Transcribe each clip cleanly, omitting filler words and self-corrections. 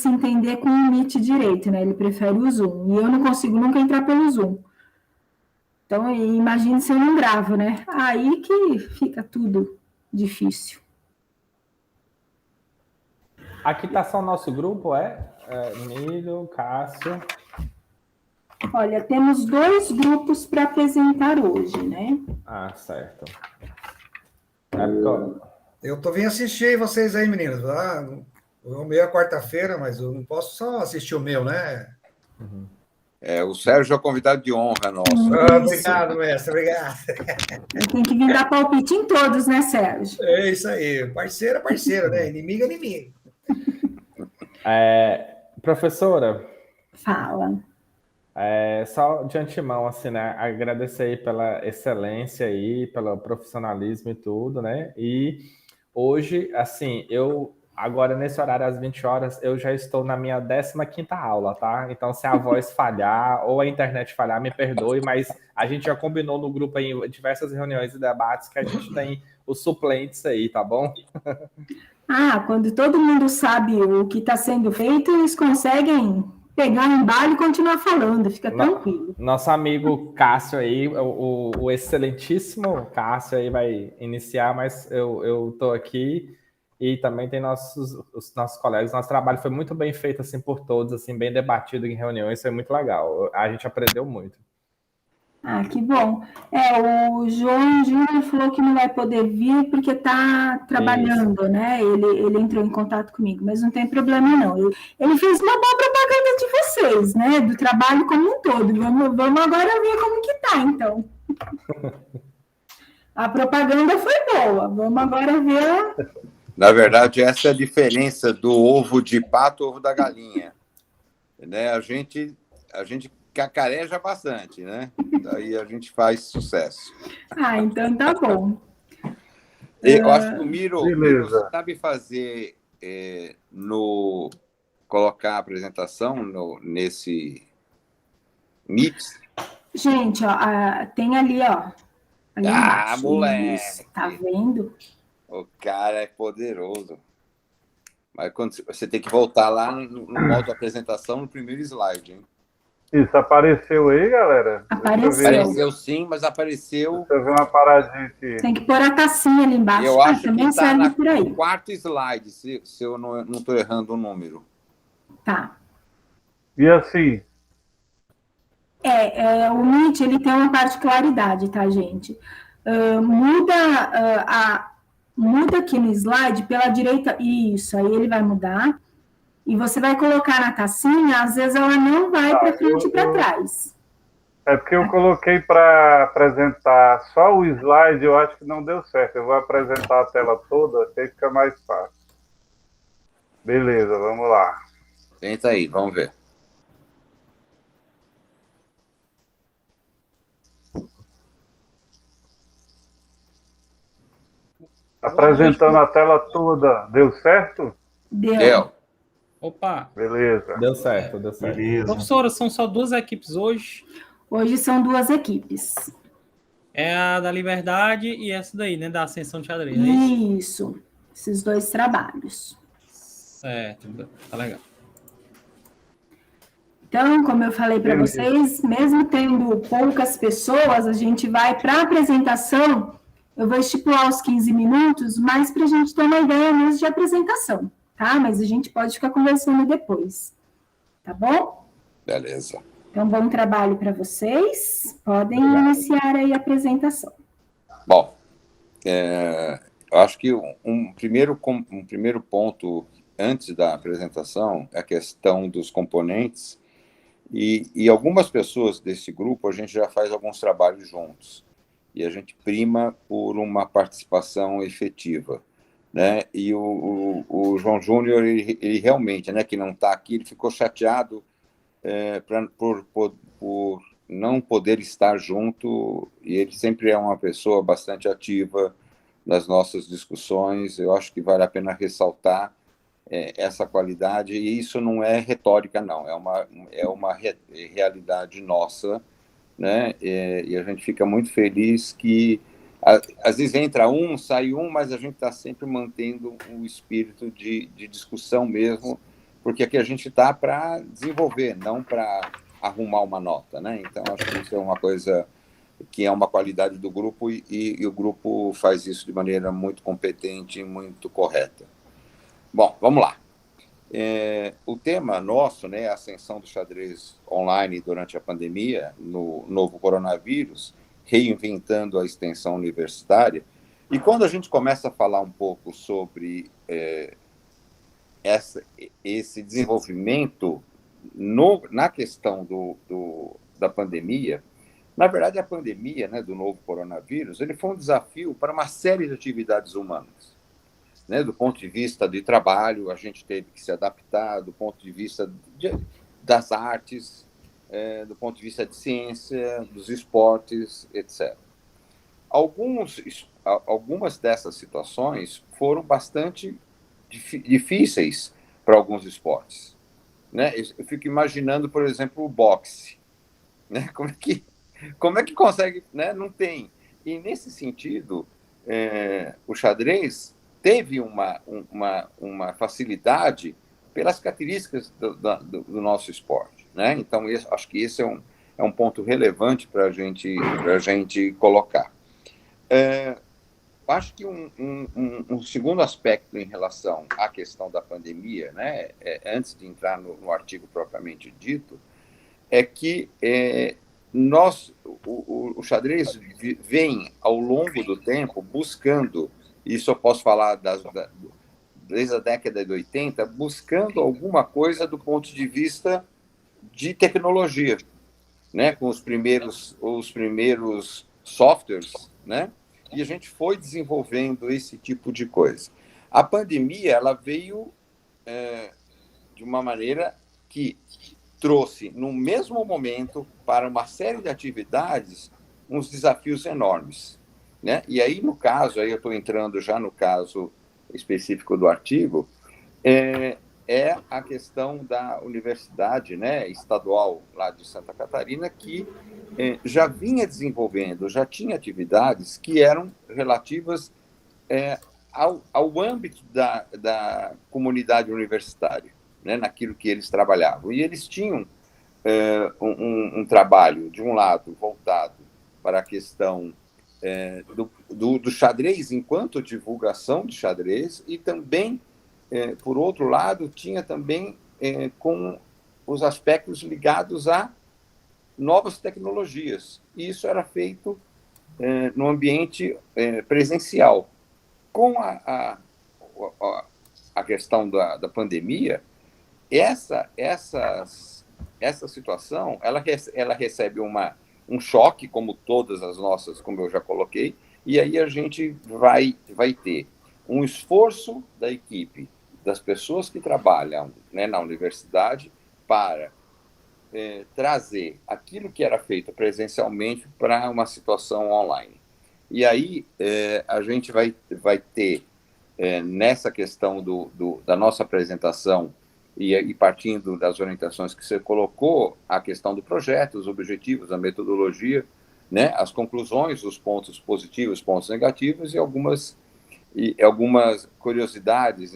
se entender com o Meet direito, né? Ele prefere o Zoom. E eu não consigo nunca entrar pelo Zoom. Então, imagine se eu não gravo, né? Aí que fica tudo difícil. Aqui tá só o nosso grupo, Milho, Cássio. Olha, temos 2 grupos para apresentar hoje, né? Ah, certo. Eu tô vindo assistir vocês aí, meninos. O meu é quarta-feira, mas eu não posso só assistir o meu, né? Uhum. O Sérgio é o convidado de honra nosso. Obrigado, mestre, obrigado. Tem que vir dar palpite em todos, né, Sérgio? É isso aí. Parceiro é parceiro, né? Inimigo é inimigo. Professora. Fala. Só de antemão, assim, né? Agradecer aí pela excelência aí, pelo profissionalismo e tudo, né? E hoje, assim, agora nesse horário, às 20 horas, eu já estou na minha 15ª aula, tá? Então, se a voz falhar ou a internet falhar, me perdoe, mas a gente já combinou no grupo aí, em diversas reuniões e debates, que a gente tem os suplentes aí, tá bom? Quando todo mundo sabe o que está sendo feito, eles conseguem pegar um embalo e continuar falando, fica tranquilo. Nosso amigo Cássio aí, o excelentíssimo Cássio aí vai iniciar, mas eu tô aqui e também tem os nossos colegas. Nosso trabalho foi muito bem feito assim por todos, assim, bem debatido em reuniões, foi muito legal. A gente aprendeu muito. Que bom. O João Júnior falou que não vai poder vir porque está trabalhando, né? Ele entrou em contato comigo, mas não tem problema, não. Ele fez uma boa propaganda de vocês, né? Do trabalho como um todo. Vamos agora ver como que tá, então. A propaganda foi boa. Vamos agora ver. Na verdade, essa é a diferença do ovo de pato e ovo da galinha. Né? A gente cacareja bastante, né? Daí a gente faz sucesso. Então tá bom. Eu acho que o Miro sabe fazer colocar a apresentação nesse Mix. Gente, tem ali, ó. Ali embaixo. Moleque! Isso, tá vendo? O cara é poderoso. Mas quando você tem que voltar lá no modo apresentação, no primeiro slide, hein? Isso, apareceu aí, galera? Apareceu sim, mas apareceu... Deixa eu ver uma paradinha aqui. Tem que pôr a tacinha ali embaixo. Eu acho também que está no quarto slide, se eu não estou errando o número. Tá. E assim? O Meet, ele tem uma particularidade, tá, gente? Muda aqui no slide pela direita. Isso, aí ele vai mudar. E você vai colocar na tacinha, às vezes ela não vai para frente e para trás. É porque eu coloquei para apresentar só o slide, eu acho que não deu certo. Eu vou apresentar a tela toda, que aí fica mais fácil. Beleza, vamos lá. Tenta aí, vamos ver. Apresentando a tela toda, deu certo? Deu. Opa! Beleza. Deu certo. Beleza. Professora, são só 2 equipes hoje? Hoje são 2 equipes. É a da Liberdade e essa daí, né? Da Ascensão de Xadrez, é isso? Isso. Esses 2 trabalhos. Certo. Tá legal. Então, como eu falei para vocês, mesmo tendo poucas pessoas, a gente vai para a apresentação. Eu vou estipular os 15 minutos, mas para a gente ter uma ideia mesmo de apresentação. Tá? Mas a gente pode ficar conversando depois. Tá bom? Beleza. Então, bom trabalho para vocês. Podem iniciar aí a apresentação. Bom, eu acho que um primeiro ponto antes da apresentação é a questão dos componentes. E algumas pessoas desse grupo, a gente já faz alguns trabalhos juntos. E a gente prima por uma participação efetiva. Né? E o João Júnior, ele realmente, né, que não está aqui, ele ficou chateado por não poder estar junto, e ele sempre é uma pessoa bastante ativa nas nossas discussões. Eu acho que vale a pena ressaltar essa qualidade, e isso não é retórica, não, é uma realidade nossa, né? E a gente fica muito feliz que às vezes entra sai um, mas a gente está sempre mantendo um espírito de discussão mesmo, porque aqui a gente está para desenvolver, não para arrumar uma nota, né? Então, acho que isso é uma coisa que é uma qualidade do grupo e o grupo faz isso de maneira muito competente e muito correta. Bom, vamos lá. O tema nosso, né, a ascensão do xadrez online durante a pandemia, no novo coronavírus, reinventando a extensão universitária. E quando a gente começa a falar um pouco sobre esse desenvolvimento na questão da pandemia, na verdade, a pandemia, né, do novo coronavírus, ele foi um desafio para uma série de atividades humanas. Né, do ponto de vista de trabalho, a gente teve que se adaptar, do ponto de vista das artes, do ponto de vista de ciência, dos esportes, etc. Algumas dessas situações foram bastante difíceis para alguns esportes. Né? Eu fico imaginando, por exemplo, o boxe. Né? Como é que consegue? Né? Não tem. E, nesse sentido, o xadrez teve uma facilidade pelas características do nosso esporte. Né? Então, acho que esse é um ponto relevante para a gente colocar. Acho que um segundo aspecto em relação à questão da pandemia, né, antes de entrar no artigo propriamente dito, é que o xadrez vem, ao longo do tempo, buscando, isso eu posso falar desde a década de 80, buscando alguma coisa do ponto de vista de tecnologia, né, com os primeiros softwares, né, e a gente foi desenvolvendo esse tipo de coisa. A pandemia, ela veio de uma maneira que trouxe, no mesmo momento, para uma série de atividades, uns desafios enormes. Né? E aí, no caso, aí eu estou entrando já no caso específico do artigo, é a questão da universidade, né, estadual lá de Santa Catarina, que já vinha desenvolvendo, já tinha atividades que eram relativas ao âmbito da comunidade universitária, né, naquilo que eles trabalhavam. E eles tinham um trabalho, de um lado, voltado para a questão do xadrez enquanto divulgação de xadrez, e também, por outro lado, tinha também com os aspectos ligados a novas tecnologias. E isso era feito no ambiente presencial. Com a questão da pandemia, essa situação ela recebe um choque, como todas as nossas, como eu já coloquei, e aí a gente vai ter um esforço da equipe, das pessoas que trabalham, né, na universidade, para trazer aquilo que era feito presencialmente para uma situação online. E aí a gente vai ter, nessa questão da nossa apresentação, e partindo das orientações que você colocou, a questão do projeto, os objetivos, a metodologia, né, as conclusões, os pontos positivos, pontos negativos e algumas curiosidades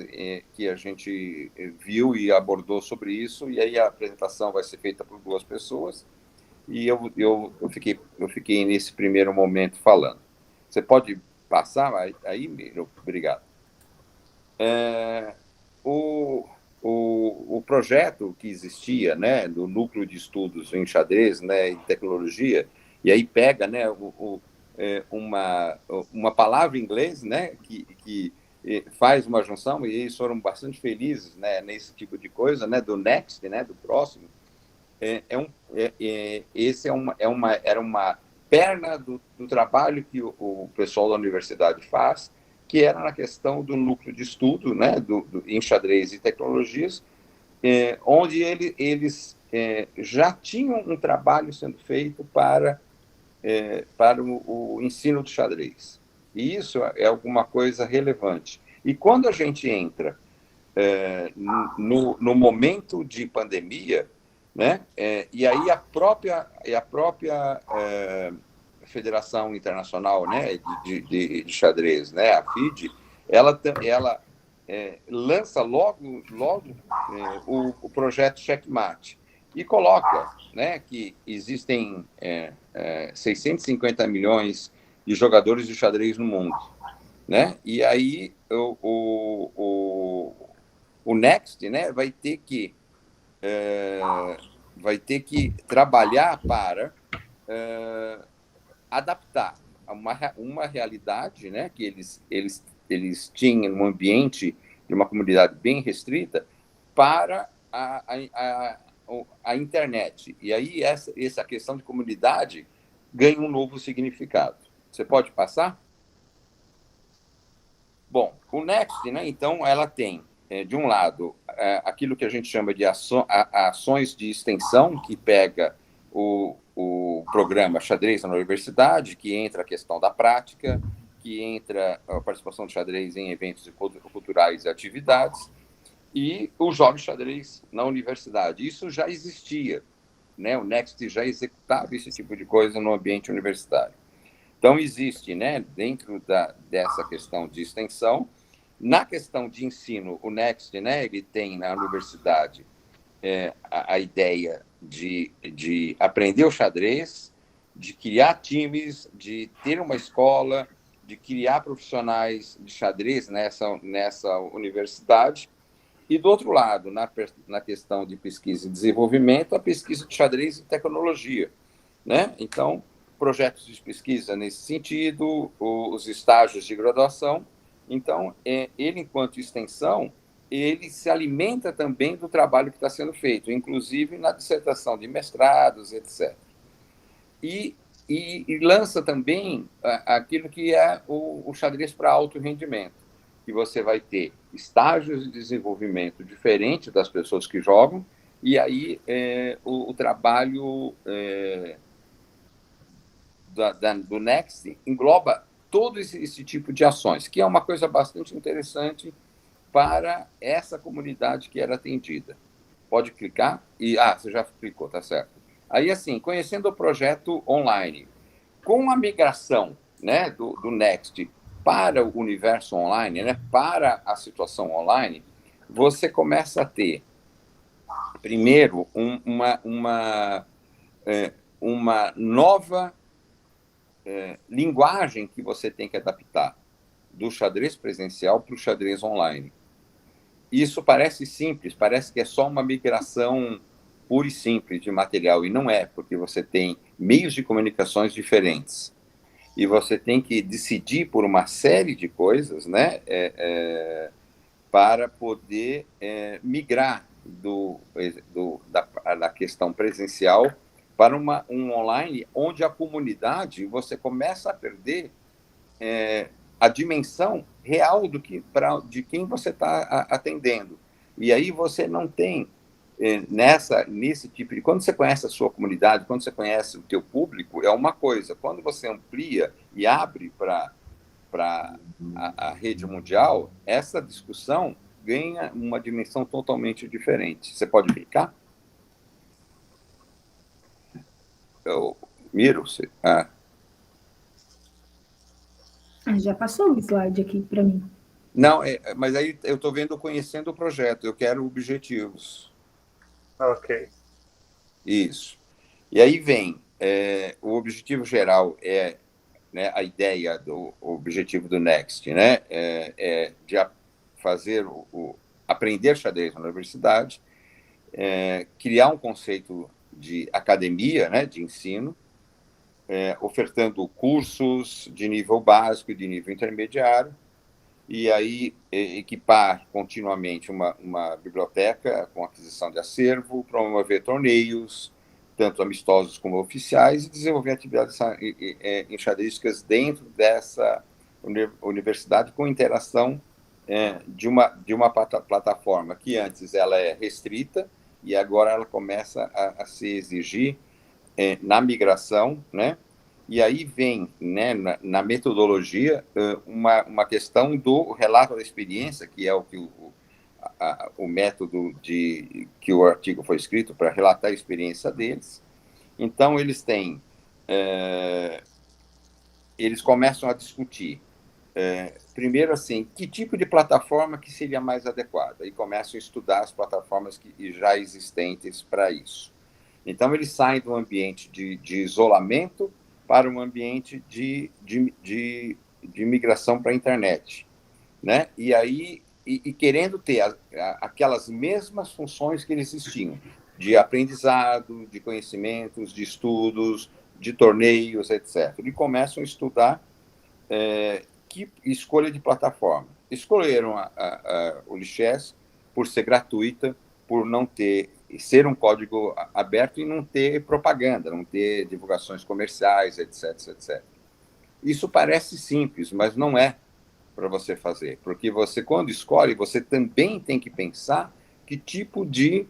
que a gente viu e abordou sobre isso, e aí a apresentação vai ser feita por 2 pessoas, e eu fiquei nesse primeiro momento falando. Você pode passar aí, Miro? Obrigado. O projeto que existia, né, do núcleo de estudos em xadrez, né, e tecnologia, e aí pega, né, uma palavra em inglês, né, que faz uma junção, e eles foram bastante felizes, né, nesse tipo de coisa, né, do next, né, do próximo. Era uma perna do trabalho que o pessoal da universidade faz, que era na questão do núcleo de estudo, né, em xadrez e tecnologias, onde eles já tinham um trabalho sendo feito para o ensino do xadrez. E isso é alguma coisa relevante. E quando a gente entra no momento de pandemia, né, e aí a própria Federação Internacional, né, de Xadrez, né, a FIDE, ela lança logo o projeto Checkmate e coloca, né, que existem 650 milhões de jogadores de xadrez no mundo, né? E aí o Next, né, vai ter que trabalhar para adaptar uma realidade, né, que eles tinham um ambiente de uma comunidade bem restrita para a internet. E aí essa questão de comunidade ganha um novo significado. Você pode passar? Bom, o Next, né, então, ela tem, de um lado, aquilo que a gente chama de ações de extensão, que pega o programa Xadrez na Universidade, que entra a questão da prática, que entra a participação do xadrez em eventos culturais e atividades, e os jogos de xadrez na universidade. Isso já existia, né? O Next já executava esse tipo de coisa no ambiente universitário. Então, existe, né, dentro dessa questão de extensão, na questão de ensino, o Next, né, ele tem na universidade a ideia de aprender o xadrez, de criar times, de ter uma escola, de criar profissionais de xadrez nessa universidade. E, do outro lado, na questão de pesquisa e desenvolvimento, a pesquisa de xadrez e tecnologia, né? Então, projetos de pesquisa nesse sentido, os estágios de graduação. Então, ele, enquanto extensão, ele se alimenta também do trabalho que está sendo feito, inclusive na dissertação de mestrados, etc. E lança também aquilo que é o xadrez para alto rendimento, que você vai ter estágios de desenvolvimento diferentes das pessoas que jogam, e aí o trabalho do Next engloba todo esse tipo de ações, que é uma coisa bastante interessante para essa comunidade que era atendida. Pode clicar? Você já clicou, tá certo. Aí, assim, conhecendo o projeto online, com a migração, né, do Next para o universo online, né, para a situação online, você começa a ter, primeiro, uma nova linguagem que você tem que adaptar do xadrez presencial para o xadrez online. Isso parece simples, parece que é só uma migração pura e simples de material, e não é, porque você tem meios de comunicações diferentes, e você tem que decidir por uma série de coisas, né, para poder migrar da questão presencial para um online, onde a comunidade, você começa a perder a dimensão real de quem você está atendendo. E aí você não tem, nesse tipo de... Quando você conhece a sua comunidade, quando você conhece o teu público, é uma coisa. Quando você amplia e abre para a rede mundial, essa discussão ganha uma dimensão totalmente diferente. Você pode clicar? Miro? Já passou o slide aqui para mim. Não, mas aí eu estou vendo conhecendo o projeto, eu quero objetivos. Ok. Isso. E aí vem, o objetivo geral né, a ideia do objetivo do Next, né, de fazer aprender xadrez na universidade, criar um conceito de academia, né, de ensino, ofertando cursos de nível básico e de nível intermediário, e aí equipar continuamente uma biblioteca com aquisição de acervo, promover torneios, tanto amistosos como oficiais, e desenvolver atividades enxadrísticas dentro dessa universidade com interação de uma plataforma que antes ela é restrita e agora ela começa a se exigir na migração, né? E aí vem, né, na metodologia, uma questão do relato da experiência, que é o que o método que o artigo foi escrito para relatar a experiência deles. Então, eles começam a discutir primeiro, assim, que tipo de plataforma que seria mais adequada? E começam a estudar as plataformas já existentes para isso. Então, eles saem do ambiente de isolamento para um ambiente de migração para a internet, né? E aí, querendo ter aquelas mesmas funções que eles tinham, de aprendizado, de conhecimentos, de estudos, de torneios, etc. E começam a estudar que escolha de plataforma. Escolheram o Lichess por ser gratuita, por não ser um código aberto e não ter propaganda, não ter divulgações comerciais, etc, etc. Isso parece simples, mas não é para você fazer, porque você, quando escolhe, você também tem que pensar que tipo de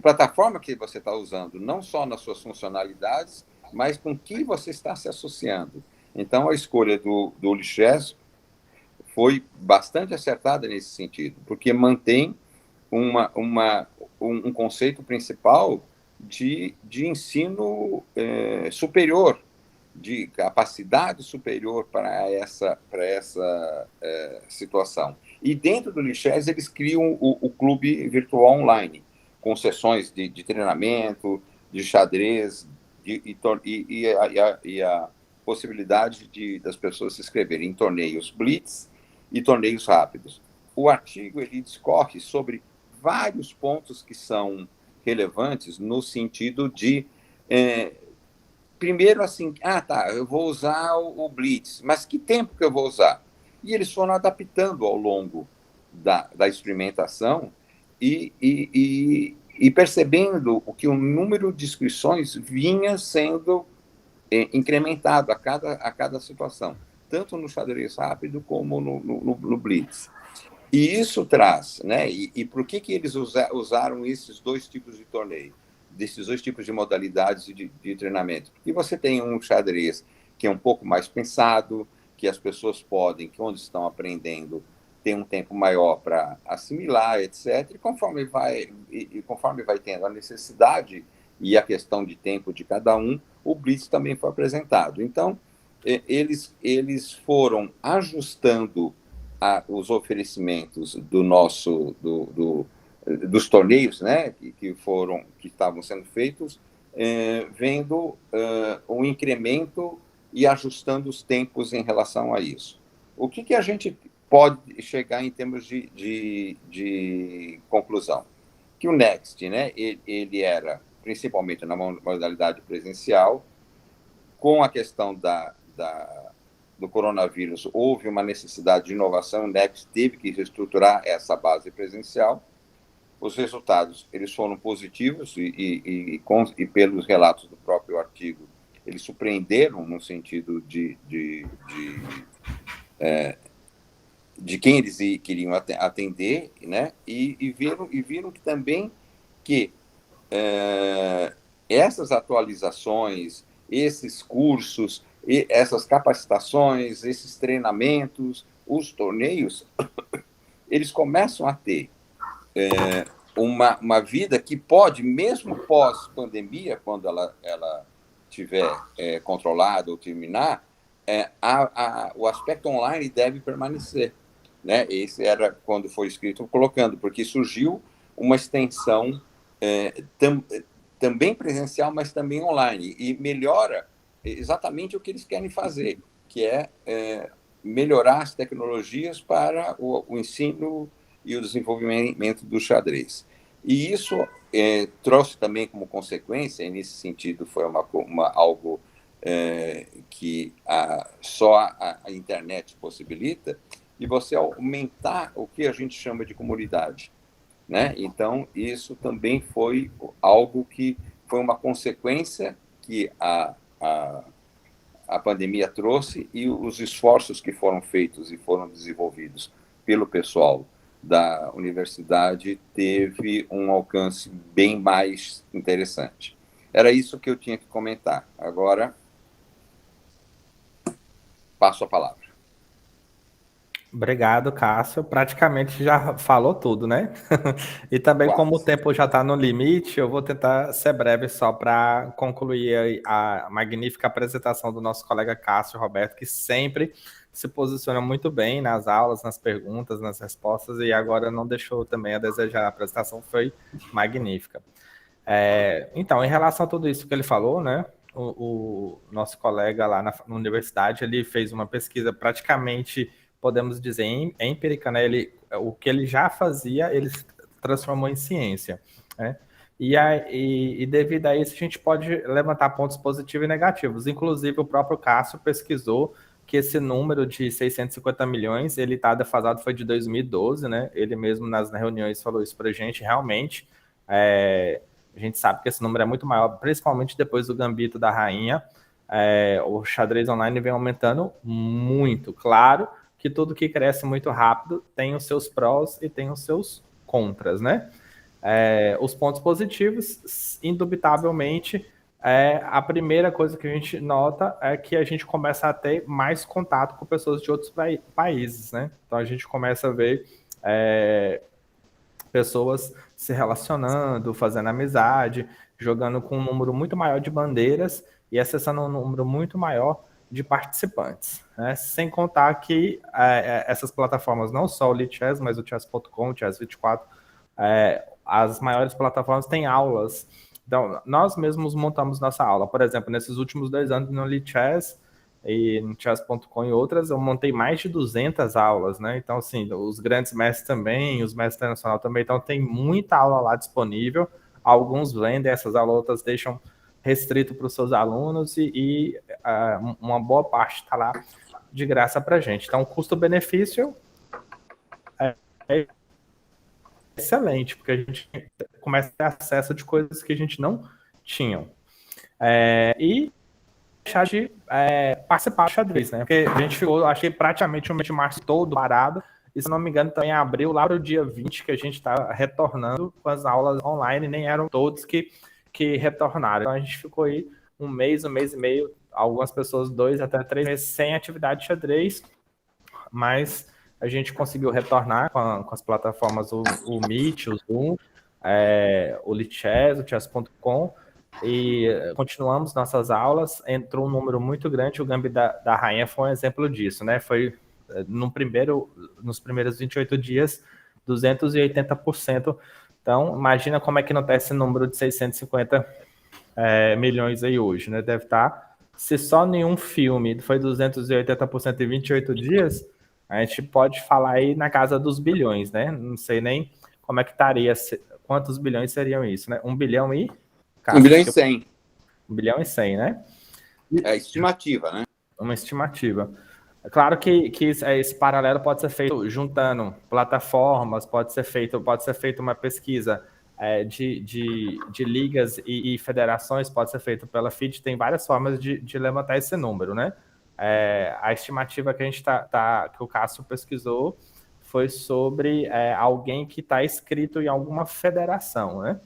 plataforma que você está usando, não só nas suas funcionalidades, mas com que você está se associando. Então, a escolha do Lichess foi bastante acertada nesse sentido, porque mantém um conceito principal de ensino superior, de capacidade superior para essa situação. E dentro do Lichess, eles criam o clube virtual online, com sessões de treinamento, de xadrez, e a possibilidade das pessoas se inscreverem em torneios blitz e torneios rápidos. O artigo ele discorre sobre vários pontos que são relevantes no sentido de primeiro, assim, eu vou usar o blitz, mas que tempo que eu vou usar? E eles foram adaptando ao longo da experimentação e percebendo que o número de inscrições vinha sendo incrementado a cada situação, tanto no xadrez rápido como no blitz. E isso traz, né? E por que eles usaram esses dois tipos de torneio? Desses dois tipos de modalidades de treinamento. Porque você tem um xadrez que é um pouco mais pensado, que as pessoas podem, que onde estão aprendendo, ter um tempo maior para assimilar, etc. E conforme vai tendo a necessidade e a questão de tempo de cada um, o blitz também foi apresentado. Então, eles foram ajustando os oferecimentos dos torneios, né, que estavam sendo feitos, vendo um incremento e ajustando os tempos em relação a isso. O que a gente pode chegar em termos de conclusão? Que o Next, né, ele era principalmente na modalidade presencial, com a questão do coronavírus, houve uma necessidade de inovação, o Next teve que reestruturar essa base presencial. Os resultados eles foram positivos e pelos relatos do próprio artigo, eles surpreenderam no sentido de quem eles queriam atender, né? E viram que também que essas atualizações, esses cursos, essas capacitações, esses treinamentos, os torneios, eles começam a ter uma vida que pode, mesmo pós-pandemia, quando ela estiver controlada ou terminar, o aspecto online deve permanecer, né? Esse era quando foi escrito colocando, porque surgiu uma extensão também presencial, mas também online, e melhora exatamente o que eles querem fazer, que é melhorar as tecnologias para o ensino e o desenvolvimento do xadrez. E isso trouxe também como consequência, e nesse sentido foi algo que só a internet possibilita, de você aumentar o que a gente chama de comunidade, né? Então, isso também foi algo que foi uma consequência que a pandemia trouxe, e os esforços que foram feitos e foram desenvolvidos pelo pessoal da universidade teve um alcance bem mais interessante. Era isso que eu tinha que comentar. Agora, passo a palavra. Obrigado, Cássio. Praticamente já falou tudo, né? E também, como o tempo já está no limite, eu vou tentar ser breve só para concluir a magnífica apresentação do nosso colega Cássio Roberto, que sempre se posiciona muito bem nas aulas, nas perguntas, nas respostas, e agora não deixou também a desejar. A apresentação foi magnífica. Então, em relação a tudo isso que ele falou, né, o nosso colega lá na universidade, ele fez uma pesquisa praticamente, podemos dizer, empírica, né? O que ele já fazia, ele transformou em ciência, né? E devido a isso, a gente pode levantar pontos positivos e negativos. Inclusive, o próprio Cássio pesquisou que esse número de 650 milhões, ele está defasado, foi de 2012, né? Ele mesmo nas reuniões falou isso para a gente. Realmente, a gente sabe que esse número é muito maior, principalmente depois do Gambito da Rainha. O xadrez online vem aumentando muito. Claro que tudo que cresce muito rápido tem os seus prós e tem os seus contras, né? Os pontos positivos, indubitavelmente, a primeira coisa que a gente nota é que a gente começa a ter mais contato com pessoas de outros países, né? Então a gente começa a ver pessoas se relacionando, fazendo amizade, jogando com um número muito maior de bandeiras e acessando um número muito maior de participantes, né? Sem contar que essas plataformas, não só o Lichess, mas o Chess.com, o Chess24, as maiores plataformas têm aulas. Então, nós mesmos montamos nossa aula. Por exemplo, nesses últimos 2 anos no Lichess e no Chess.com e outras, eu montei mais de 200 aulas, né? Então, assim, os grandes mestres também, os mestres internacionais também. Então, tem muita aula lá disponível. Alguns vendem essas aulas, outras deixam restrito para os seus alunos e uma boa parte está lá de graça para a gente. Então, o custo-benefício é excelente, porque a gente começa a ter acesso de coisas que a gente não tinha. E deixar de participar do xadrez, né? Porque a gente ficou, achei praticamente o mês de março todo parado, e se não me engano também abriu lá para o dia 20 que a gente está retornando com as aulas online, nem eram todos que retornaram. Então a gente ficou aí um mês e meio, algumas pessoas 2 até 3 meses sem atividade de xadrez, mas a gente conseguiu retornar com as plataformas, o Meet, o Zoom, o Lichess, o Chess.com, e continuamos nossas aulas. Entrou um número muito grande, o Gambito da Rainha foi um exemplo disso, né? Foi nos primeiros 28 dias, 280%. Então, imagina como é que não está esse número de 650 milhões aí hoje, né? Deve estar, se só nenhum filme foi 280% em 28 dias, a gente pode falar aí na casa dos bilhões, né? Não sei nem como é que estaria, quantos bilhões seriam isso, né? 1 bilhão e... 1 bilhão e 100. 1 bilhão e 100, né? É estimativa, né? Uma estimativa. É claro que esse paralelo pode ser feito juntando plataformas, pode ser feito uma pesquisa de ligas e federações, pode ser feito pela FIDE, tem várias formas de levantar esse número, né? A estimativa que a gente que o Cássio pesquisou foi sobre alguém que está inscrito em alguma federação, né?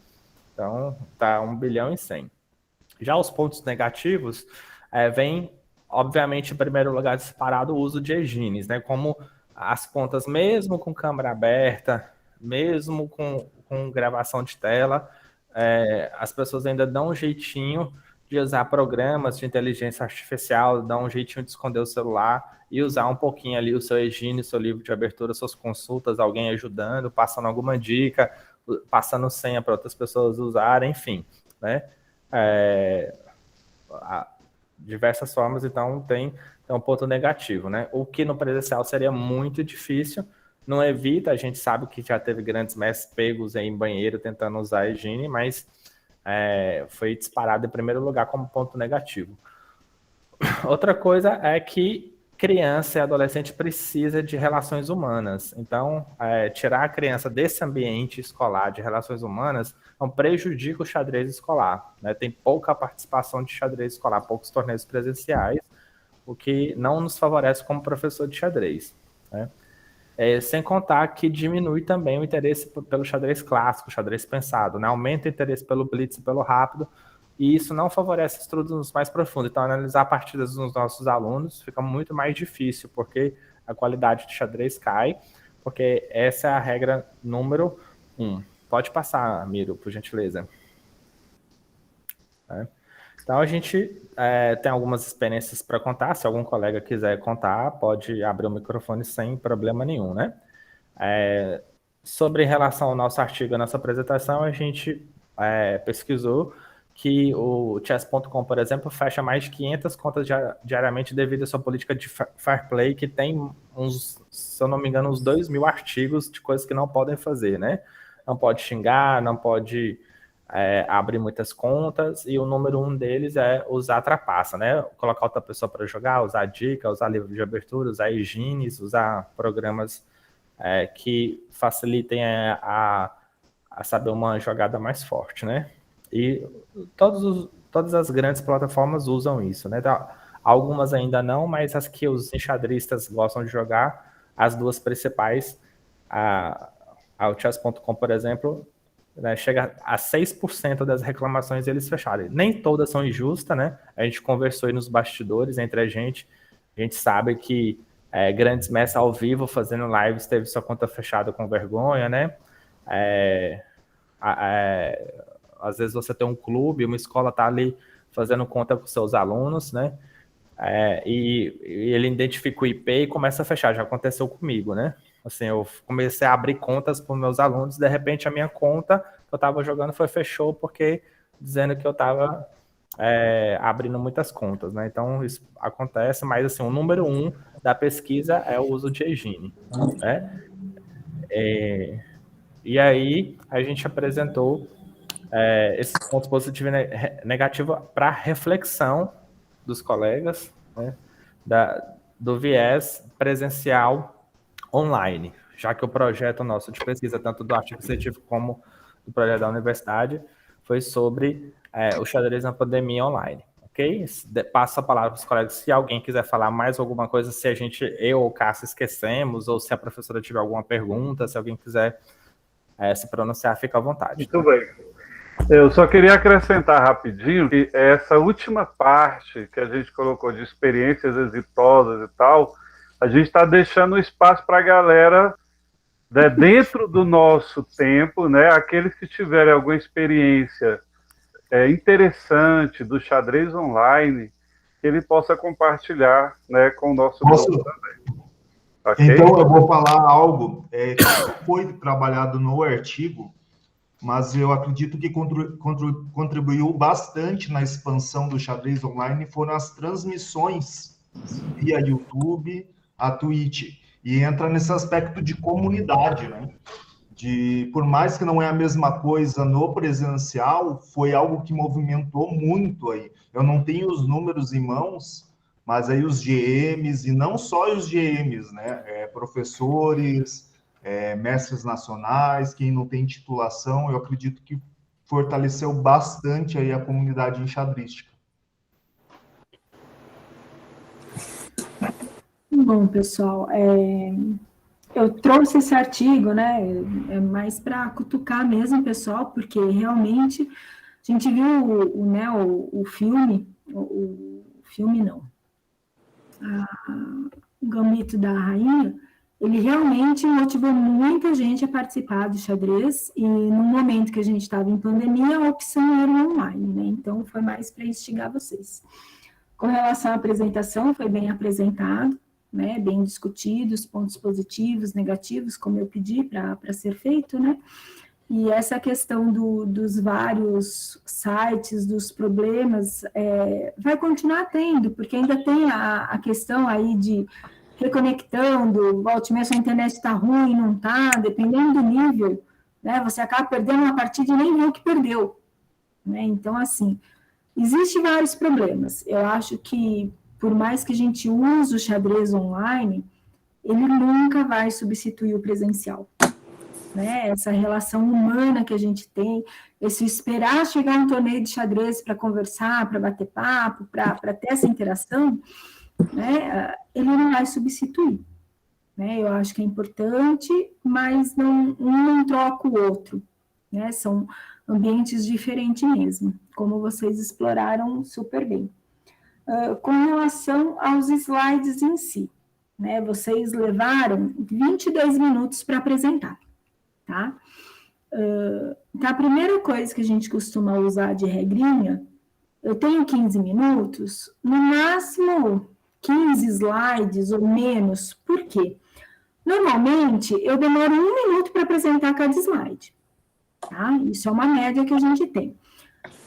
Então, está 1 bilhão e 100. Já os pontos negativos vem, obviamente, em primeiro lugar disparado o uso de engines, né? Como as contas, mesmo com câmera aberta, mesmo com gravação de tela, as pessoas ainda dão um jeitinho de usar programas de inteligência artificial, dão um jeitinho de esconder o celular e usar um pouquinho ali o seu engine, seu livro de abertura, suas consultas, alguém ajudando, passando alguma dica, passando senha para outras pessoas usarem, enfim, né? Diversas formas, então tem um ponto negativo, né? O que no presencial seria muito difícil, não evita, a gente sabe que já teve grandes mestres pegos em banheiro tentando usar a higiene, mas foi disparado em primeiro lugar como ponto negativo. Outra coisa é que criança e adolescente precisa de relações humanas. Então, tirar a criança desse ambiente escolar de relações humanas não prejudica o xadrez escolar, né? Tem pouca participação de xadrez escolar, poucos torneios presenciais, o que não nos favorece como professor de xadrez, né? Sem contar que diminui também o interesse pelo xadrez clássico, xadrez pensado, né? Aumenta o interesse pelo blitz e pelo rápido, e isso não favorece estudos mais profundos. Então, analisar partidas dos nossos alunos fica muito mais difícil, porque a qualidade de xadrez cai, porque essa é a regra número 1. Pode passar, Miro, por gentileza. Então, a gente tem algumas experiências para contar. Se algum colega quiser contar, pode abrir o microfone sem problema nenhum, né? Sobre relação ao nosso artigo, a nossa apresentação, a gente pesquisou que o chess.com, por exemplo, fecha mais de 500 contas diariamente devido à sua política de fair play, que tem se eu não me engano, uns 2.000 artigos de coisas que não podem fazer, né? Não pode xingar, não pode abrir muitas contas, e o número 1 deles é usar trapaça, né? Colocar outra pessoa para jogar, usar dica, usar livro de abertura, usar higienes, usar programas que facilitem a saber uma jogada mais forte, né? E todas as grandes plataformas usam isso, né? Algumas ainda não, mas as que os enxadristas gostam de jogar, as duas principais, o chess.com, por exemplo, né, chega a 6% das reclamações eles fecharem. Nem todas são injustas, né? A gente conversou aí nos bastidores entre a gente sabe que grandes mestres ao vivo fazendo lives teve sua conta fechada com vergonha, né? Às vezes você tem um clube, uma escola tá ali fazendo conta com seus alunos, né? E ele identifica o IP e começa a fechar. Já aconteceu comigo, né? Assim, eu comecei a abrir contas para os meus alunos, de repente a minha conta que eu estava jogando fechou porque dizendo que eu estava abrindo muitas contas, né? Então isso acontece, mas assim, o número 1 da pesquisa é o uso de higiene, né? E aí a gente apresentou esses pontos positivos e negativos para reflexão dos colegas, né? Do viés presencial online, já que o projeto nosso de pesquisa, tanto do artigo científico como do projeto da universidade, foi sobre o xadrez na pandemia online, ok? Passo a palavra para os colegas, se alguém quiser falar mais alguma coisa, se eu ou o Cássio esquecemos, ou se a professora tiver alguma pergunta, se alguém quiser se pronunciar, fica à vontade. Muito bem. Eu só queria acrescentar rapidinho que essa última parte que a gente colocou de experiências exitosas e tal, a gente está deixando espaço para a galera, né, dentro do nosso tempo, né, aqueles que tiverem alguma experiência interessante do xadrez online, que ele possa compartilhar, né, com o nosso grupo também. Okay? Então, eu vou falar algo que foi trabalhado no artigo, mas eu acredito que contribuiu bastante na expansão do xadrez online foram as transmissões via YouTube, a Twitch, e entra nesse aspecto de comunidade, né? Por mais que não é a mesma coisa no presencial, foi algo que movimentou muito aí. Eu não tenho os números em mãos, mas aí os GMs, e não só os GMs, né? Professores, mestres nacionais, quem não tem titulação, eu acredito que fortaleceu bastante aí a comunidade enxadrística. Bom, pessoal, eu trouxe esse artigo, né, mais para cutucar mesmo, pessoal, porque realmente a gente viu o filme, o Gambito da Rainha, ele realmente motivou muita gente a participar do xadrez, e no momento que a gente estava em pandemia, a opção era o online, né, então foi mais para instigar vocês. Com relação à apresentação, foi bem apresentado, né, bem discutido, os pontos positivos, negativos, como eu pedi para ser feito, né, e essa questão dos vários sites, dos problemas, vai continuar tendo, porque ainda tem a questão aí de reconectando, volte mesmo, a internet está ruim, não está, dependendo do nível, né, você acaba perdendo uma partida e nem viu que perdeu, né, então, assim, existem vários problemas. Eu acho que, por mais que a gente use o xadrez online, ele nunca vai substituir o presencial, né? Essa relação humana que a gente tem, esse esperar chegar um torneio de xadrez para conversar, para bater papo, para ter essa interação, né? Ele não vai substituir, né? Eu acho que é importante, mas um não troca o outro, né? São ambientes diferentes mesmo, como vocês exploraram super bem. Com relação aos slides em si, né, vocês levaram 22 minutos para apresentar, tá? Então, a primeira coisa que a gente costuma usar de regrinha eu tenho 15 minutos, no máximo 15 slides ou menos. Por quê? Normalmente, eu demoro 1 minuto para apresentar cada slide. Tá? Isso é uma média que a gente tem.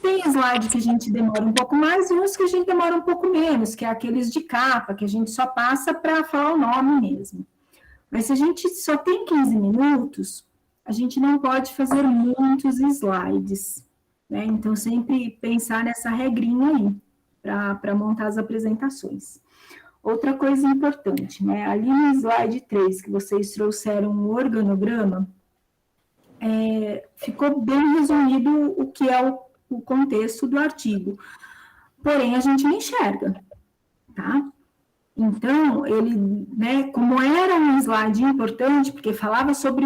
Tem slide que a gente demora um pouco mais e uns que a gente demora um pouco menos, que é aqueles de capa, que a gente só passa para falar o nome mesmo. Mas se a gente só tem 15 minutos, a gente não pode fazer muitos slides, né? Então, sempre pensar nessa regrinha aí, para montar as apresentações. Outra coisa importante, né? Ali no slide 3, que vocês trouxeram o organograma, ficou bem resumido o que é o contexto do artigo. Porém, a gente não enxerga, tá? Então, ele, né, como era um slide importante, porque falava sobre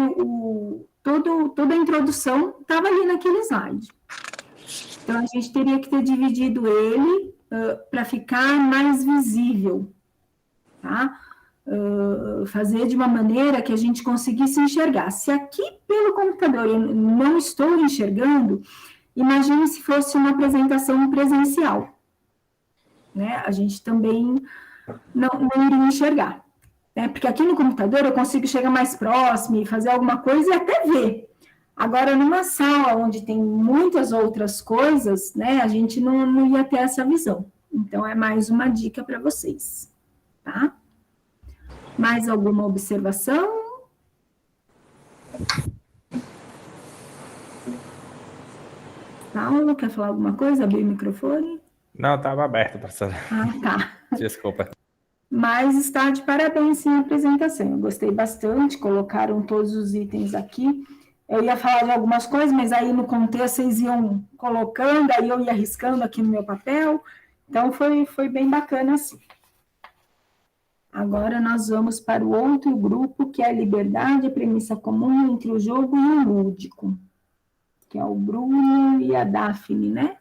toda a introdução, estava ali naquele slide. Então, a gente teria que ter dividido ele para ficar mais visível, tá? Fazer de uma maneira que a gente conseguisse enxergar. Se aqui pelo computador eu não estou enxergando, imagine se fosse uma apresentação presencial, né? A gente também não iria enxergar, né? Porque aqui no computador eu consigo chegar mais próximo e fazer alguma coisa e até ver. Agora, numa sala onde tem muitas outras coisas, né, a gente não ia ter essa visão. Então, é mais uma dica para vocês, tá? Mais alguma observação? Paulo, quer falar alguma coisa? Abrir o microfone? Não, estava aberto, professora. Ah, tá. Desculpa. Mas está de parabéns sim a apresentação. Eu gostei bastante, colocaram todos os itens aqui. Eu ia falar de algumas coisas, mas aí no contexto vocês iam colocando, aí eu ia riscando aqui no meu papel. Então foi bem bacana assim. Agora nós vamos para o outro grupo, que é a liberdade, a premissa comum entre o jogo e o lúdico, que é o Bruno e a Daphne, né?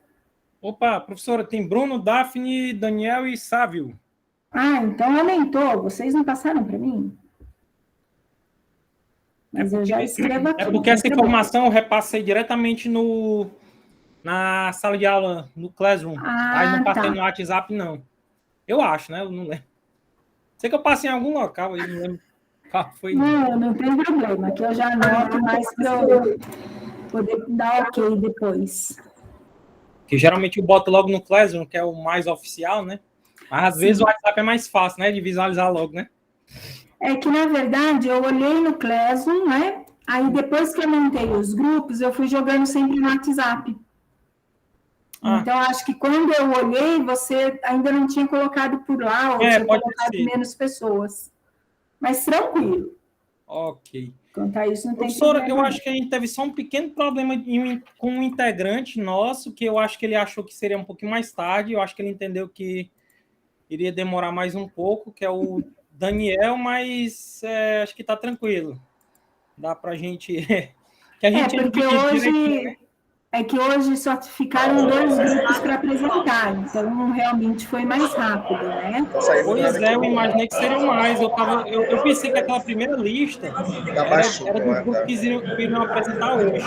Opa, professora, tem Bruno, Daphne, Daniel e Sávio. Ah, então aumentou. Vocês não passaram para mim? Mas eu já escrevo aqui. É porque essa informação eu repassei diretamente na sala de aula, no Classroom. Aí não passei no WhatsApp, não. Eu acho, né? Eu não lembro. Sei que eu passei em algum local, aí não lembro qual foi. Não tem problema, que eu já anoto mais para eu poder dar ok depois. Que geralmente eu boto logo no Classroom, que é o mais oficial, né? Mas às vezes o WhatsApp é mais fácil, né? De visualizar logo, né? É que, na verdade, eu olhei no Classroom, né? Aí depois que eu montei os grupos, eu fui jogando sempre no WhatsApp. Então, acho que quando eu olhei, você ainda não tinha colocado por lá, ou tinha colocado menos pessoas. Mas tranquilo. Ok. Quanto a isso, não tem professora, problema. Eu acho que a gente teve só um pequeno problema com um integrante nosso, que eu acho que ele achou que seria um pouquinho mais tarde, eu acho que ele entendeu que iria demorar mais um pouco, que é o Daniel, mas acho que está tranquilo. Dá para a gente... que a gente porque hoje... Né? É que hoje só ficaram 2 grupos para apresentar, então realmente foi mais rápido, né? Pois é, eu imaginei que seriam mais. Eu pensei que aquela primeira lista era do grupo que iriam apresentar hoje.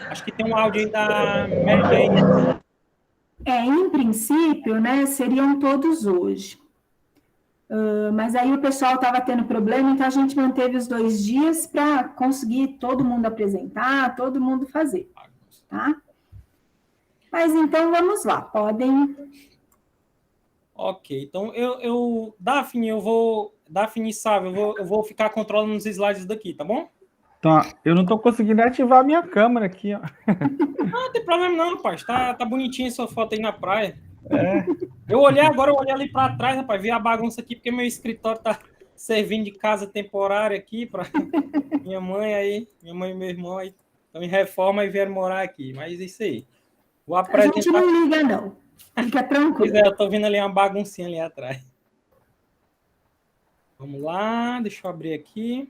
Acho que tem um áudio aí da Mary Jane. Em princípio, né, seriam todos hoje. Mas aí o pessoal estava tendo problema, então a gente manteve os 2 dias para conseguir todo mundo apresentar, todo mundo fazer. Tá? Mas então vamos lá, podem. Ok, então Daphne, Daphne sabe, eu vou ficar controlando os slides daqui, tá bom? Tá, eu não estou conseguindo ativar a minha câmera aqui, ó. Não tem problema não, rapaz, tá bonitinha sua foto aí na praia. Eu olhei ali para trás, rapaz, vi a bagunça aqui, porque meu escritório tá servindo de casa temporária aqui para minha mãe e meu irmão aí. Então, em reforma e vieram morar aqui. Mas isso aí. Vou apresentar... A gente não liga, não. Fica tranquilo. Pois é, eu tô vendo ali uma baguncinha ali atrás. Vamos lá, deixa eu abrir aqui.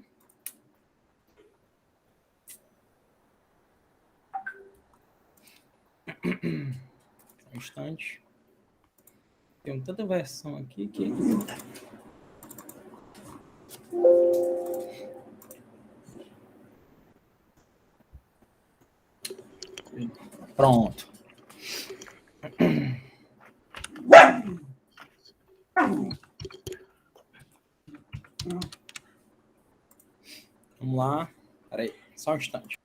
Um instante. Tem tanta versão aqui que... Pronto. Vamos lá. Peraí, só um instante.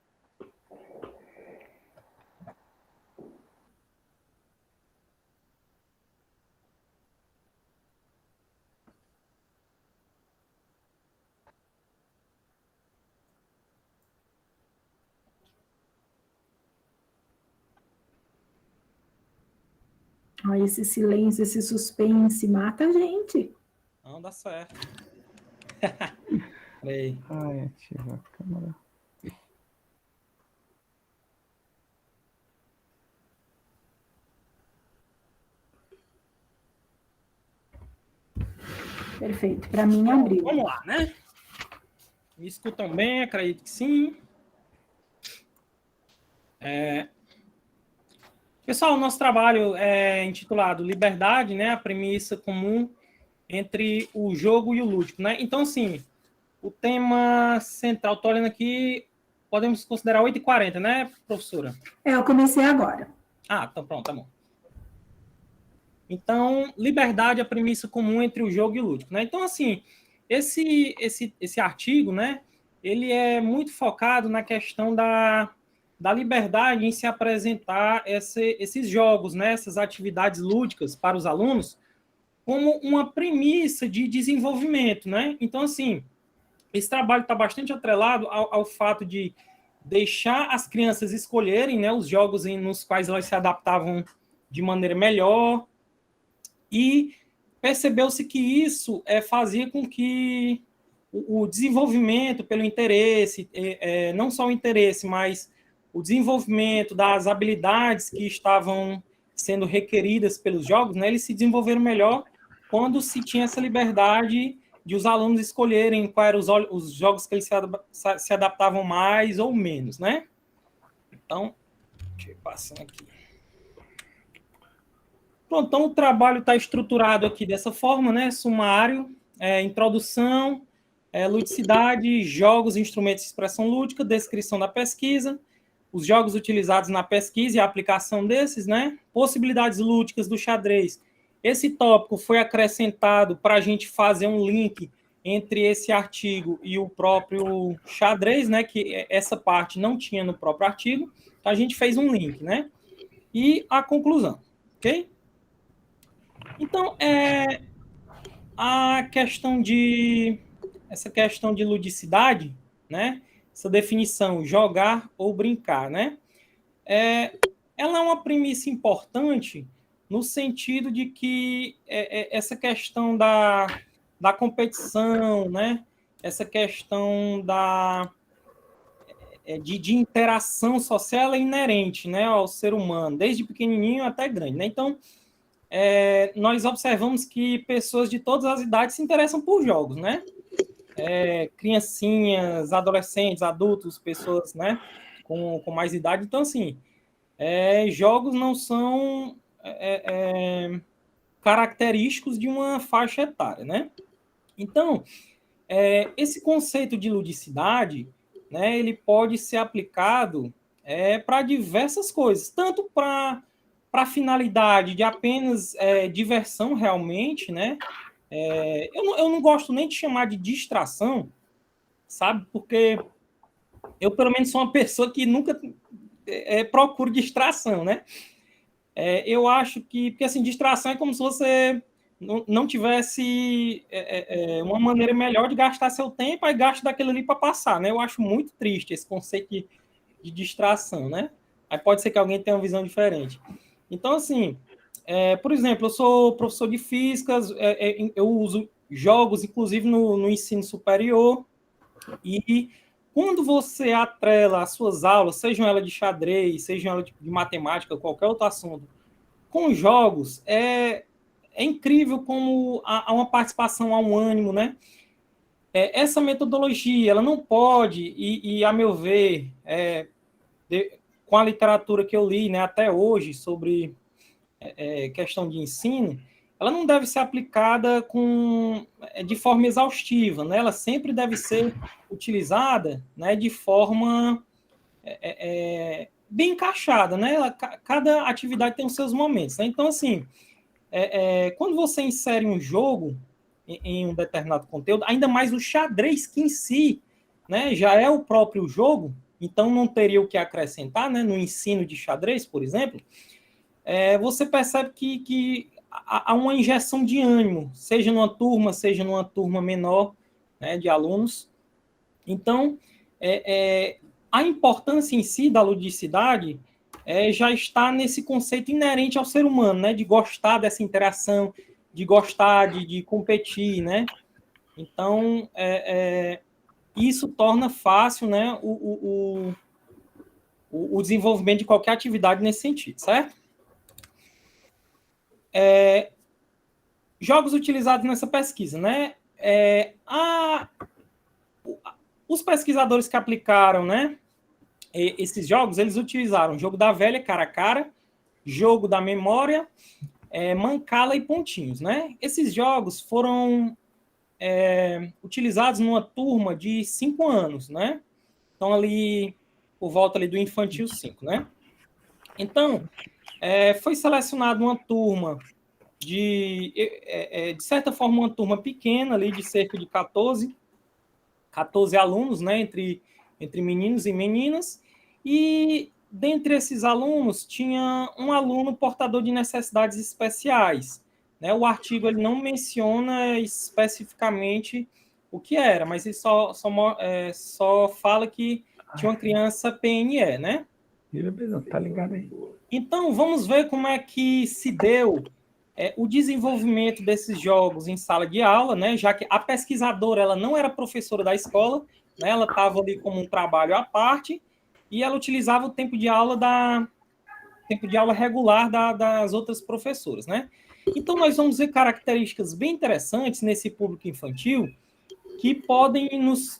Olha, esse silêncio, esse suspense, mata a gente. Não, dá certo. Peraí. Ai, ativa a câmera. Perfeito, para mim abriu. Vamos lá, né? Me escutam bem? Acredito que sim. Pessoal, o nosso trabalho é intitulado Liberdade, né? A premissa comum entre o jogo e o lúdico, né? Então, assim, o tema central, estou olhando aqui, podemos considerar 8h40, né, professora? Eu comecei agora. Ah, então pronto, tá bom. Então, liberdade é a premissa comum entre o jogo e o lúdico, né? Então, assim, esse artigo, né, ele é muito focado na questão da liberdade em se apresentar esses jogos, né, essas atividades lúdicas para os alunos como uma premissa de desenvolvimento, né? Então, assim, esse trabalho está bastante atrelado ao fato de deixar as crianças escolherem, né, os jogos nos quais elas se adaptavam de maneira melhor, e percebeu-se que isso fazia com que o desenvolvimento pelo interesse, não só o interesse, mas o desenvolvimento das habilidades que estavam sendo requeridas pelos jogos, né, eles se desenvolveram melhor quando se tinha essa liberdade de os alunos escolherem quais eram os jogos que eles se adaptavam mais ou menos, né? Então, deixa eu passar aqui. Pronto, então o trabalho está estruturado aqui dessa forma, né? Sumário, introdução, ludicidade, jogos, instrumentos de expressão lúdica, descrição da pesquisa, os jogos utilizados na pesquisa e a aplicação desses, né? Possibilidades lúdicas do xadrez. Esse tópico foi acrescentado para a gente fazer um link entre esse artigo e o próprio xadrez, né? Que essa parte não tinha no próprio artigo, então a gente fez um link, né? E a conclusão, ok? Então, essa questão de ludicidade, né? Essa definição, jogar ou brincar, né? Ela é uma premissa importante no sentido de que essa questão da competição, né? Essa questão de interação social é inerente, né, ao ser humano, desde pequenininho até grande, né? Então, nós observamos que pessoas de todas as idades se interessam por jogos, né? Criancinhas, adolescentes, adultos, pessoas, né, com mais idade. Então, assim, jogos não são característicos de uma faixa etária, né? Então, esse conceito de ludicidade, né, ele pode ser aplicado para diversas coisas, tanto para a finalidade de apenas diversão realmente, né? Eu não gosto nem de chamar de distração, sabe? Porque eu, pelo menos, sou uma pessoa que nunca procuro distração, né? Eu acho que... Porque, assim, distração é como se você não tivesse uma maneira melhor de gastar seu tempo, aí gasta daquilo ali para passar, né? Eu acho muito triste esse conceito de distração, né? Aí pode ser que alguém tenha uma visão diferente. Então, assim, por exemplo, eu sou professor de física, eu uso jogos, inclusive no ensino superior, e quando você atrela as suas aulas, sejam elas de xadrez, sejam elas de matemática, qualquer outro assunto, com jogos, é incrível como há uma participação, há um ânimo, né? Essa metodologia, ela não pode, e a meu ver, com a literatura que eu li, né, até hoje, sobre questão de ensino, ela não deve ser aplicada de forma exaustiva, né? Ela sempre deve ser utilizada, né, de forma bem encaixada, né? Cada atividade tem os seus momentos, né? Então, assim, quando você insere um jogo em um determinado conteúdo, ainda mais o xadrez que em si, né, já é o próprio jogo, então não teria o que acrescentar, né, no ensino de xadrez, por exemplo, você percebe que há uma injeção de ânimo, seja numa turma menor, né, de alunos. Então, a importância em si da ludicidade já está nesse conceito inerente ao ser humano, né, de gostar dessa interação, de gostar de competir, né? Então, isso torna fácil, né, o desenvolvimento de qualquer atividade nesse sentido, certo? Jogos utilizados nessa pesquisa, né? Os pesquisadores que aplicaram, né, esses jogos, eles utilizaram jogo da velha, cara a cara, jogo da memória, mancala e pontinhos, né? Esses jogos foram utilizados numa turma de 5 anos, né? Então, ali, por volta ali do infantil 5, né? Então, foi selecionada uma turma de certa forma, uma turma pequena ali, de cerca de 14 alunos, né? Entre meninos e meninas, e dentre esses alunos tinha um aluno portador de necessidades especiais, né? O artigo ele não menciona especificamente o que era, mas ele só fala que tinha uma criança PNE, né? Tá ligado aí. Então, vamos ver como é que se deu o desenvolvimento desses jogos em sala de aula, né? Já que a pesquisadora ela não era professora da escola, né? Ela estava ali como um trabalho à parte, e ela utilizava o tempo de aula regular das outras professoras, né? Então, nós vamos ver características bem interessantes nesse público infantil que podem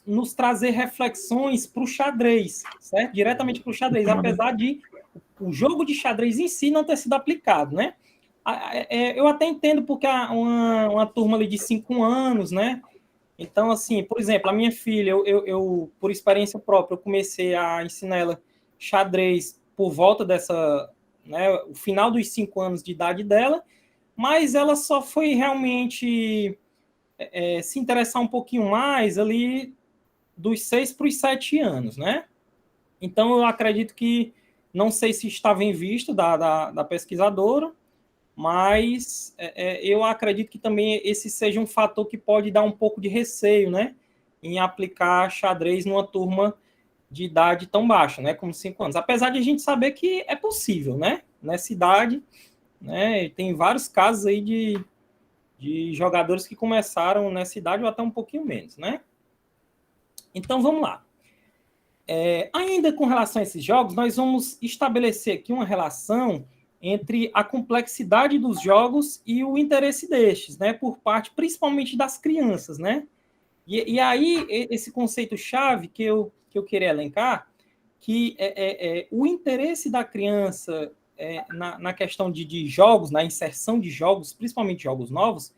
nos trazer reflexões para o xadrez, certo? Diretamente para o xadrez, apesar de o jogo de xadrez em si não ter sido aplicado, né? Eu até entendo porque uma turma ali de 5 anos, né? Então, assim, por exemplo, a minha filha, eu por experiência própria, eu comecei a ensinar ela xadrez por volta dessa, né, o final dos 5 anos de idade dela, mas ela só foi realmente se interessar um pouquinho mais ali dos 6 para os 7 anos, né? Então, eu acredito que, não sei se estava em vista da pesquisadora, mas eu acredito que também esse seja um fator que pode dar um pouco de receio, né, em aplicar xadrez numa turma de idade tão baixa, né, como 5 anos. Apesar de a gente saber que é possível, né, nessa idade, né, tem vários casos aí de jogadores que começaram nessa idade ou até um pouquinho menos, né. Então, vamos lá. Ainda com relação a esses jogos, nós vamos estabelecer aqui uma relação entre a complexidade dos jogos e o interesse destes, né, por parte principalmente das crianças, né? E aí, esse conceito-chave que eu queria elencar, que o interesse da criança na questão de jogos, na inserção de jogos, principalmente jogos novos,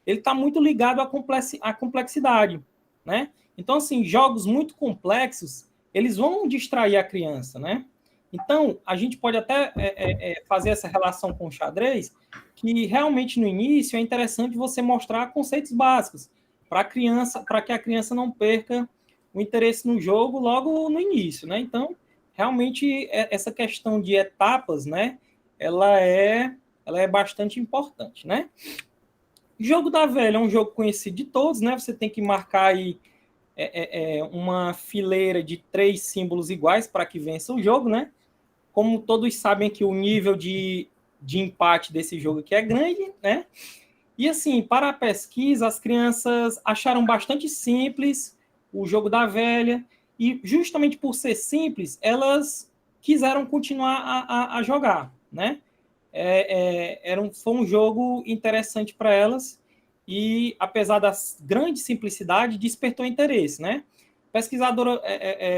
ele está muito ligado à complexidade, né? Então, assim, jogos muito complexos, eles vão distrair a criança, né? Então, a gente pode até fazer essa relação com o xadrez, que realmente no início é interessante você mostrar conceitos básicos para que a criança não perca o interesse no jogo logo no início, né? Então, realmente essa questão de etapas, né? Ela é bastante importante, né? Jogo da velha é um jogo conhecido de todos, né? Você tem que marcar aí uma fileira de 3 símbolos iguais para que vença o jogo, né? Como todos sabem que o nível de empate desse jogo aqui é grande, né? E assim, para a pesquisa, as crianças acharam bastante simples o jogo da velha, e justamente por ser simples, elas quiseram continuar a jogar, né? Foi um jogo interessante para elas, e apesar da grande simplicidade, despertou interesse, né?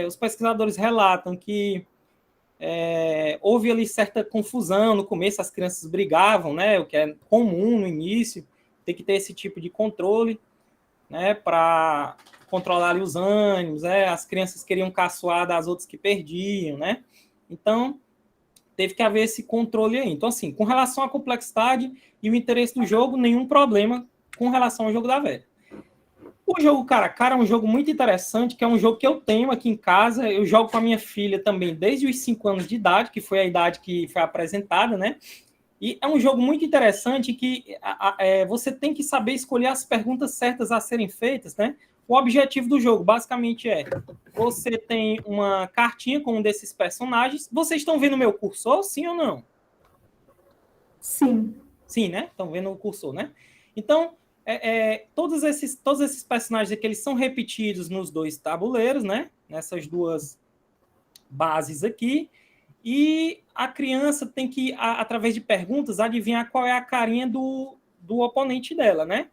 Os pesquisadores relatam que houve ali certa confusão no começo, as crianças brigavam, né? O que é comum no início, tem que ter esse tipo de controle, né? Para controlar ali os ânimos, né? As crianças queriam caçoar das outras que perdiam, né? Então, teve que haver esse controle aí. Então, assim, com relação à complexidade e o interesse do jogo, nenhum problema com relação ao jogo da velha. O jogo Cara a Cara é um jogo muito interessante, que é um jogo que eu tenho aqui em casa. Eu jogo com a minha filha também desde os 5 anos de idade, que foi a idade que foi apresentada, né? E é um jogo muito interessante que você tem que saber escolher as perguntas certas a serem feitas, né? O objetivo do jogo, basicamente, você tem uma cartinha com um desses personagens. Vocês estão vendo o meu cursor, sim ou não? Sim. Sim, né? Estão vendo o cursor, né? Então, todos esses personagens aqui, eles são repetidos nos 2 tabuleiros, né? Nessas 2 bases aqui. E a criança tem que, através de perguntas, adivinhar qual é a carinha do oponente dela, né?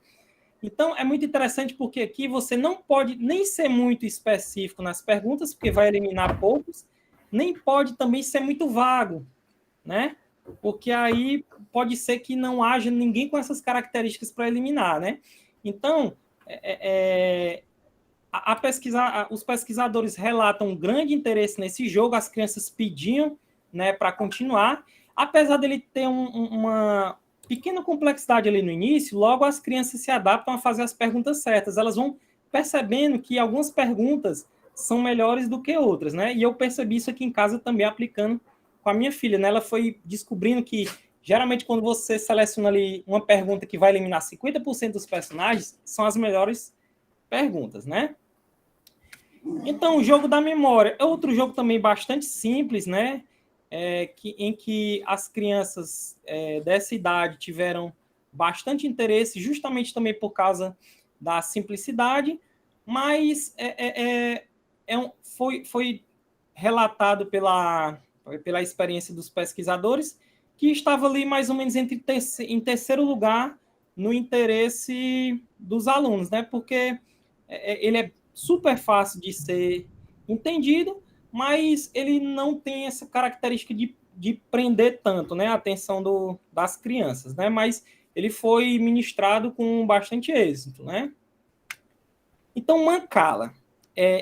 Então, é muito interessante porque aqui você não pode nem ser muito específico nas perguntas, porque vai eliminar poucos, nem pode também ser muito vago, né? Porque aí pode ser que não haja ninguém com essas características para eliminar, né? Então, os pesquisadores relatam um grande interesse nesse jogo, as crianças pediam, né, para continuar, apesar dele ter uma pequena complexidade ali no início, logo as crianças se adaptam a fazer as perguntas certas, elas vão percebendo que algumas perguntas são melhores do que outras, né? E eu percebi isso aqui em casa também aplicando com a minha filha, né? Ela foi descobrindo que geralmente quando você seleciona ali uma pergunta que vai eliminar 50% dos personagens, são as melhores perguntas, né? Então, o jogo da memória é outro jogo também bastante simples, né? Em que as crianças dessa idade tiveram bastante interesse, justamente também por causa da simplicidade, mas foi relatado pela experiência dos pesquisadores que estava ali mais ou menos em terceiro lugar no interesse dos alunos, né? Porque ele é super fácil de ser entendido, mas ele não tem essa característica de prender tanto, né, a atenção das crianças, né? Mas ele foi ministrado com bastante êxito, né? Então, Mancala.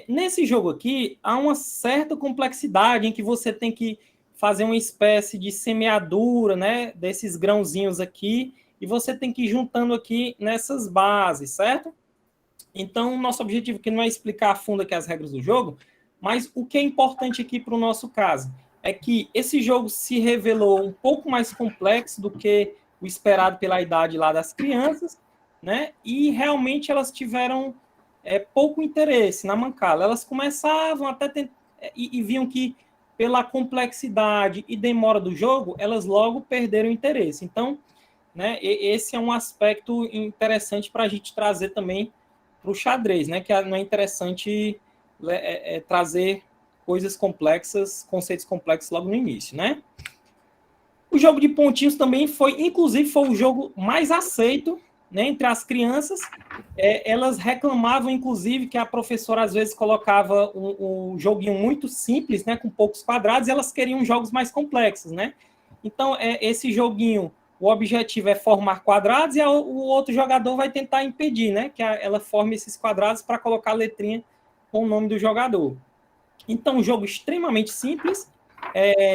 Nesse jogo aqui, há uma certa complexidade em que você tem que fazer uma espécie de semeadura, né, desses grãozinhos aqui, e você tem que ir juntando aqui nessas bases, certo? Então, nosso objetivo aqui não é explicar a fundo aqui as regras do jogo, mas o que é importante aqui para o nosso caso é que esse jogo se revelou um pouco mais complexo do que o esperado pela idade lá das crianças, né? E realmente elas tiveram pouco interesse na Mancala. Elas começavam até e viam que pela complexidade e demora do jogo, elas logo perderam o interesse. Então, né, esse é um aspecto interessante para a gente trazer também para o xadrez, né? Que não é interessante trazer coisas complexas, conceitos complexos logo no início, né? O jogo de pontinhos também inclusive, foi o jogo mais aceito, né, entre as crianças. Elas reclamavam, inclusive, que a professora às vezes colocava um joguinho muito simples, né, com poucos quadrados, e elas queriam jogos mais complexos, né? Então, esse joguinho, o objetivo é formar quadrados e o outro jogador vai tentar impedir, né, que ela forme esses quadrados para colocar a letrinha com o nome do jogador. Então, um jogo extremamente simples,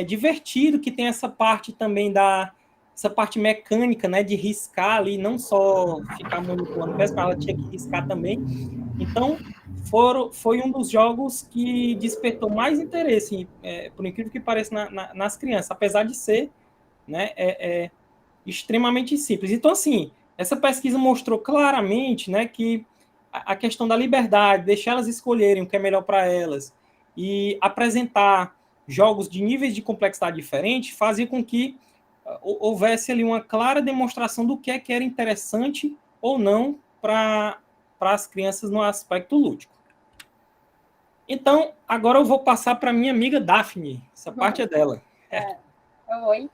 divertido, que tem essa parte também essa parte mecânica, né, de riscar ali, não só ficar manipulando peças, mas ela tinha que riscar também. Então, foi um dos jogos que despertou mais interesse, por incrível que pareça, nas crianças, apesar de ser, né, extremamente simples. Então, assim, essa pesquisa mostrou claramente, né, que a questão da liberdade, deixar elas escolherem o que é melhor para elas e apresentar jogos de níveis de complexidade diferentes fazia com que houvesse ali uma clara demonstração do que era interessante ou não para as crianças no aspecto lúdico. Então, agora eu vou passar para minha amiga Daphne. Essa parte é dela. Oi.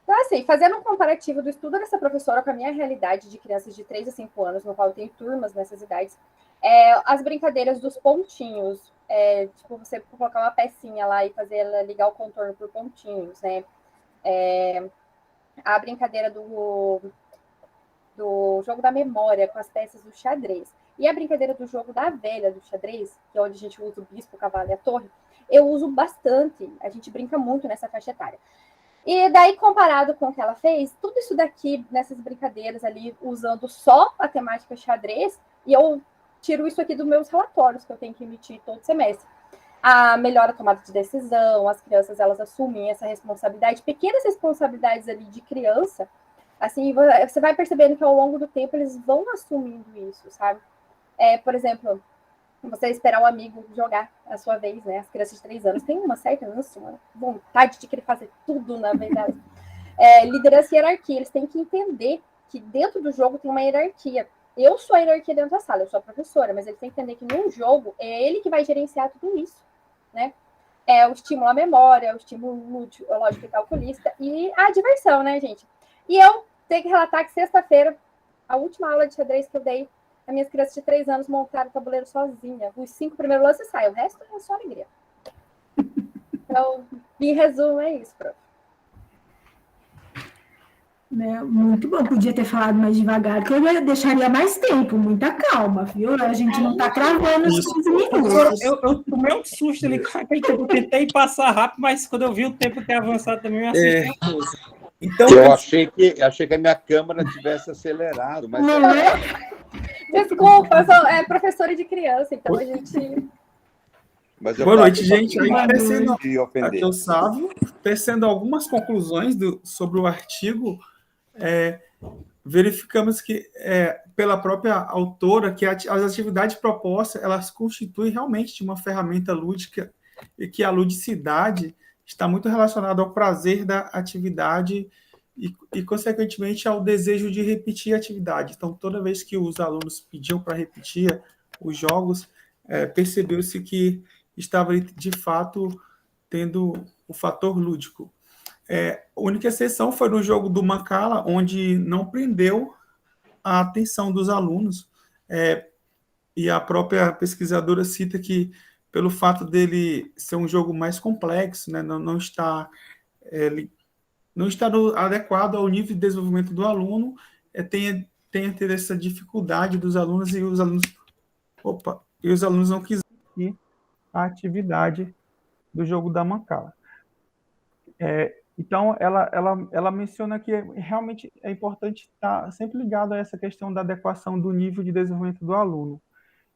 Então, assim, fazendo um comparativo do estudo dessa professora com a minha realidade de crianças de 3 a 5 anos, no qual tem turmas nessas idades, as brincadeiras dos pontinhos, tipo, você colocar uma pecinha lá e fazer ela ligar o contorno por pontinhos, né? A brincadeira do jogo da memória com as peças do xadrez. E a brincadeira do jogo da velha do xadrez, que é onde a gente usa o bispo, o cavalo e a torre, eu uso bastante, a gente brinca muito nessa faixa etária. E daí, comparado com o que ela fez, tudo isso daqui, nessas brincadeiras ali, usando só a temática xadrez, e eu tiro isso aqui dos meus relatórios que eu tenho que emitir todo semestre. A melhor tomada de decisão, as crianças, elas assumem essa responsabilidade, pequenas responsabilidades ali de criança, assim, você vai percebendo que ao longo do tempo eles vão assumindo isso, sabe? Por exemplo, você esperar o amigo jogar a sua vez, né? As crianças de 3 anos têm uma certa ânsia, uma vontade de querer fazer tudo, na verdade. Liderança e hierarquia, eles têm que entender que dentro do jogo tem uma hierarquia. Eu sou a hierarquia dentro da sala, eu sou a professora, mas eles têm que entender que num jogo é ele que vai gerenciar tudo isso, né? O estímulo à memória, o estímulo lógico e calculista e a diversão, né, gente? E eu tenho que relatar que sexta-feira, a última aula de xadrez que eu dei, as minhas crianças de 3 anos montaram o tabuleiro sozinha. Os 5 primeiros lances saem, o resto é só alegria. Então, em resumo, é isso, prof. Muito bom, podia ter falado mais devagar, que eu deixaria mais tempo, muita calma, viu? A gente não está cravando os 15 minutos. Eu tomei um susto ali, eu tentei passar rápido, mas quando eu vi o tempo ter avançado também, eu assustei um pouco. Então, eu achei que a minha câmera tivesse acelerado, mas... Não é? Desculpa, eu sou professora de criança, então a gente... Boa noite, gente. Aí, aqui eu Sávio, tecendo algumas conclusões sobre o artigo, verificamos que, pela própria autora, que as atividades propostas, elas constituem realmente uma ferramenta lúdica e que a ludicidade está muito relacionada ao prazer da atividade e, consequentemente, ao desejo de repetir a atividade. Então, toda vez que os alunos pediam para repetir os jogos, percebeu-se que estava, de fato, tendo o fator lúdico. A única exceção foi no jogo do Mancala, onde não prendeu a atenção dos alunos, e a própria pesquisadora cita que, pelo fato dele ser um jogo mais complexo, né, não está adequado ao nível de desenvolvimento do aluno, tenha tido essa dificuldade dos alunos, e os alunos não quiseram a atividade do jogo da Mancala. Então, ela menciona que realmente é importante estar sempre ligado a essa questão da adequação do nível de desenvolvimento do aluno.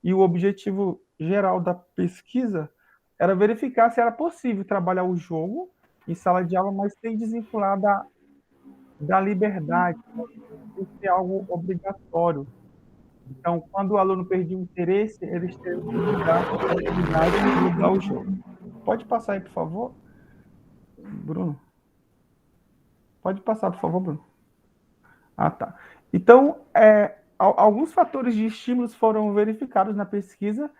E o objetivo geral da pesquisa era verificar se era possível trabalhar o jogo em sala de aula, mas sem desvincular da liberdade, sem ser algo obrigatório. Então, quando o aluno perdia o interesse, eles teriam que mudar a atividade e mudar o jogo. Pode passar aí, por favor, Bruno? Pode passar, por favor, Bruno. Tá. Então, alguns fatores de estímulos foram verificados na pesquisa,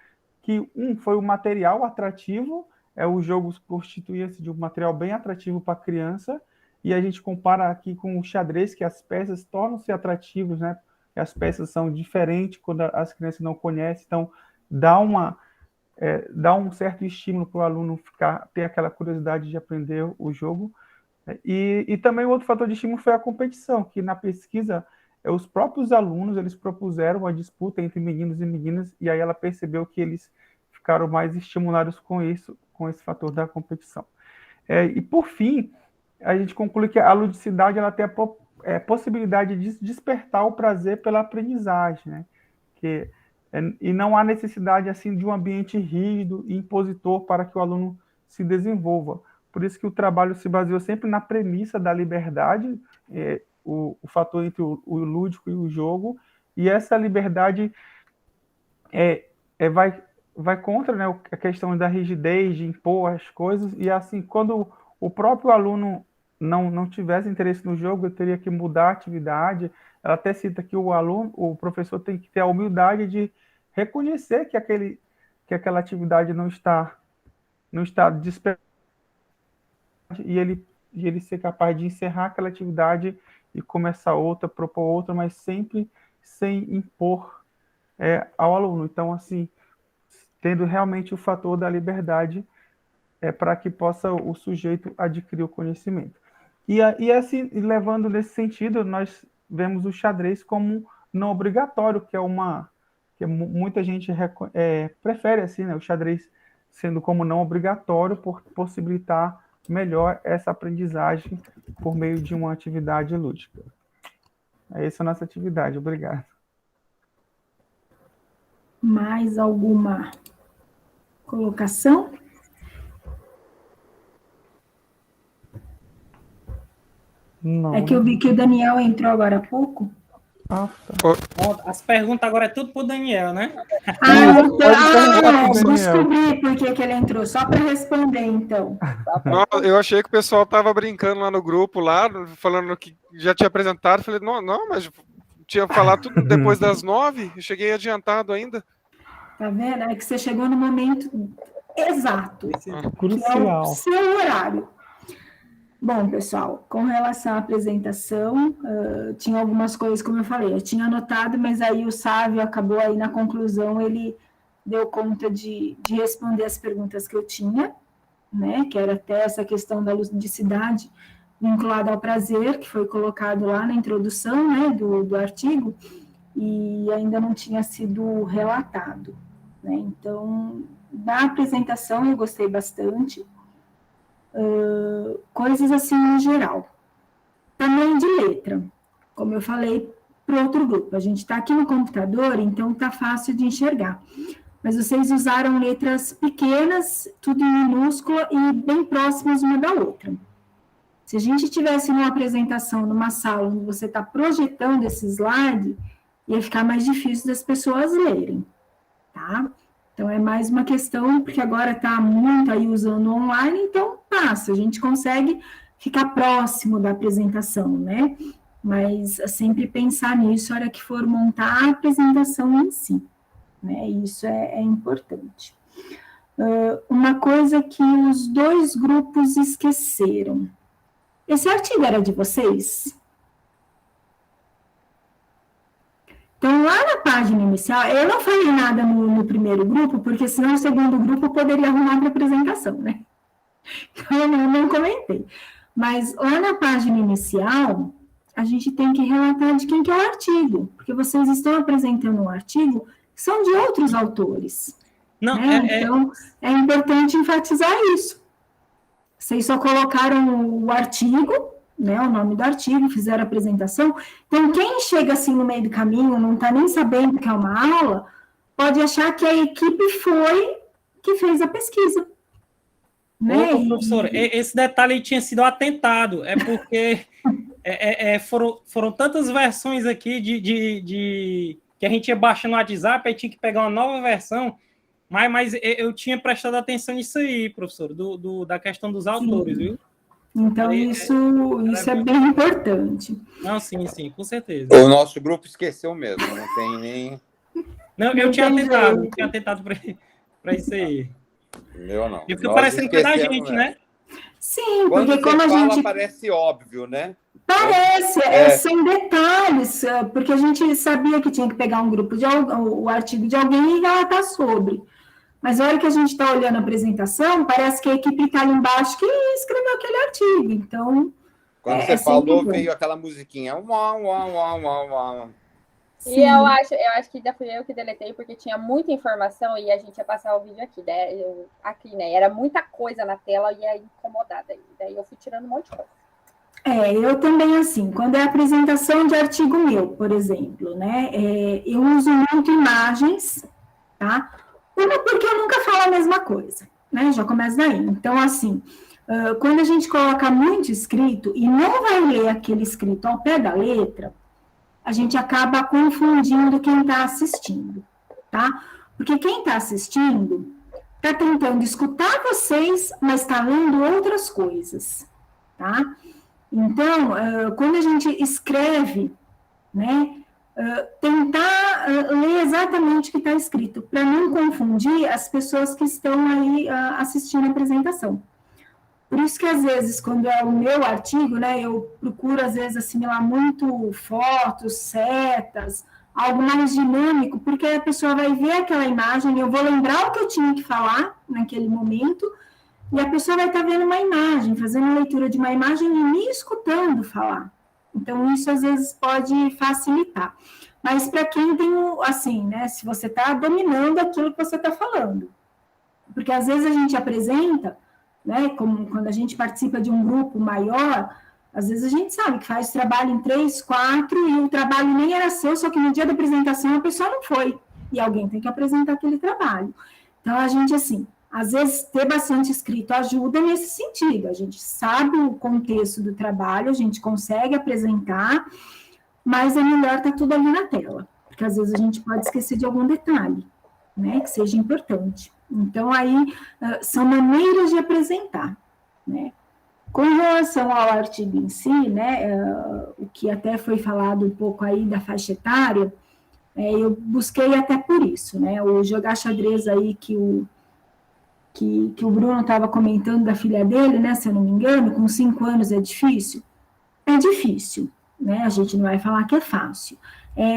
que foi o material atrativo, o jogo constituía-se de um material bem atrativo para a criança, e a gente compara aqui com o xadrez, que as peças tornam-se atrativas, né? As peças são diferentes quando as crianças não conhecem, então dá um certo estímulo para o aluno ter aquela curiosidade de aprender o jogo. E também outro fator de estímulo foi a competição, que na pesquisa os próprios alunos eles propuseram uma disputa entre meninos e meninas, e aí ela percebeu que eles ficaram mais estimulados com esse fator da competição. E por fim, a gente conclui que a ludicidade ela tem a possibilidade de despertar o prazer pela aprendizagem, né? E não há necessidade assim de um ambiente rígido e impositor para que o aluno se desenvolva. Por isso que o trabalho se baseou sempre na premissa da liberdade, o fator entre o lúdico e o jogo, e essa liberdade vai contra, né, a questão da rigidez, de impor as coisas, e assim, quando o próprio aluno não tivesse interesse no jogo, eu teria que mudar a atividade. Ela até cita que o professor tem que ter a humildade de reconhecer que aquela atividade não está despertando, e ele ser capaz de encerrar aquela atividade e começar outra, propor outra, mas sempre sem impor ao aluno. Então, assim, tendo realmente o fator da liberdade para que possa o sujeito adquirir o conhecimento. E assim, levando nesse sentido, nós vemos o xadrez como não obrigatório, que muita gente prefere assim, né, o xadrez sendo como não obrigatório, por possibilitar melhor essa aprendizagem por meio de uma atividade lúdica. Essa é a nossa atividade. Obrigado. Mais alguma colocação? Não, É que eu vi que o Daniel entrou agora há pouco. As perguntas agora é tudo pro Daniel, né? Descobri por que ele entrou, só para responder, então. Não, eu achei que o pessoal estava brincando lá no grupo, lá, falando que já tinha apresentado. Falei, não, mas tinha falado tudo depois das 9, eu cheguei adiantado ainda. Tá vendo? É que você chegou no momento exato, crucial. Que é o seu horário. Bom, pessoal, com relação à apresentação, tinha algumas coisas, como eu falei, eu tinha anotado, mas aí o Sávio acabou aí na conclusão, ele deu conta de responder as perguntas que eu tinha, né, que era até essa questão da ludicidade vinculada ao prazer, que foi colocado lá na introdução, né, do artigo, e ainda não tinha sido relatado, né, então, da apresentação eu gostei bastante, coisas assim em geral. Tamanho de letra, como eu falei para outro grupo, a gente está aqui no computador, então está fácil de enxergar. Mas vocês usaram letras pequenas, tudo em minúscula e bem próximas uma da outra. Se a gente tivesse uma apresentação numa sala onde você está projetando esse slide, ia ficar mais difícil das pessoas lerem, tá? Então, é mais uma questão, porque agora está muito aí usando online, então passa, a gente consegue ficar próximo da apresentação, né? Mas sempre pensar nisso na hora que for montar a apresentação em si, né? Isso é importante. Uma coisa que os dois grupos esqueceram. Esse artigo era de vocês? Então, lá na página inicial, eu não falei nada no primeiro grupo, porque senão o segundo grupo poderia arrumar para apresentação, né? Então, eu não comentei. Mas lá na página inicial, a gente tem que relatar de quem que é o artigo, porque vocês estão apresentando um artigo que são de outros autores. Não, né? Então, é importante enfatizar isso. Vocês só colocaram o artigo, né, o nome do artigo, fizeram a apresentação. Então, quem chega assim no meio do caminho, não está nem sabendo que é uma aula, pode achar que a equipe foi que fez a pesquisa. Né? Ô, professor, esse detalhe tinha sido atentado, é porque foram tantas versões aqui que a gente ia baixando no WhatsApp, aí tinha que pegar uma nova versão, mas eu tinha prestado atenção nisso aí, professor, da questão dos autores, viu? Então, isso é bem importante. Não, sim, com certeza. O nosso grupo esqueceu mesmo, não tem nem... Não, eu tinha atentado para isso aí. Meu não. E fica parecendo que é da gente, né? Sim, quando porque como a gente... parece óbvio, né? Parece, sem detalhes, porque a gente sabia que tinha que pegar um grupo o artigo de alguém e relatar sobre. Mas na hora que a gente está olhando a apresentação, parece que a equipe está ali embaixo que escreveu aquele artigo. Então, quando você falou, veio aquela musiquinha. Uau, uau, uau, uau, uau. E eu acho que ainda fui eu que deletei, porque tinha muita informação e a gente ia passar o vídeo aqui, né? Era muita coisa na tela e ia incomodar. Daí eu fui tirando um monte de coisa. Eu também, assim, quando é apresentação de artigo meu, por exemplo, né? Eu uso muito imagens, tá? Uma, porque eu nunca falo a mesma coisa, né? Já começa daí. Então, assim, quando a gente coloca muito escrito e não vai ler aquele escrito ao pé da letra, a gente acaba confundindo quem está assistindo, tá? Porque quem está assistindo está tentando escutar vocês, mas está lendo outras coisas, tá? Então, quando a gente escreve, né, tentar ler exatamente o que está escrito, para não confundir as pessoas que estão aí assistindo a apresentação. Por isso que, às vezes, quando é o meu artigo, né, eu procuro, às vezes, assimilar muito fotos, setas, algo mais dinâmico, porque a pessoa vai ver aquela imagem, eu vou lembrar o que eu tinha que falar naquele momento, e a pessoa vai estar vendo uma imagem, fazendo a leitura de uma imagem e me escutando falar. Então, isso, às vezes, pode facilitar. Mas, para quem tem, assim, né, se você está dominando aquilo que você está falando, Porque às vezes a gente apresenta, né, como quando a gente participa de um grupo maior, às vezes a gente sabe que faz trabalho em 3, 4 e o trabalho nem era seu, só que no dia da apresentação a pessoa não foi. E alguém tem que apresentar aquele trabalho. Então, a gente, assim, às vezes ter bastante escrito ajuda nesse sentido. A gente sabe o contexto do trabalho, a gente consegue apresentar, mas é melhor estar tudo ali na tela, porque às vezes a gente pode esquecer de algum detalhe, né, que seja importante. Então, aí, são maneiras de apresentar, né. Com relação ao artigo em si, né, o que até foi falado um pouco aí da faixa etária, eu busquei até por isso, né, o jogar xadrez aí que o Bruno estava comentando da filha dele, né, se eu não me engano, com 5 anos é difícil? É difícil, né, a gente não vai falar que é fácil.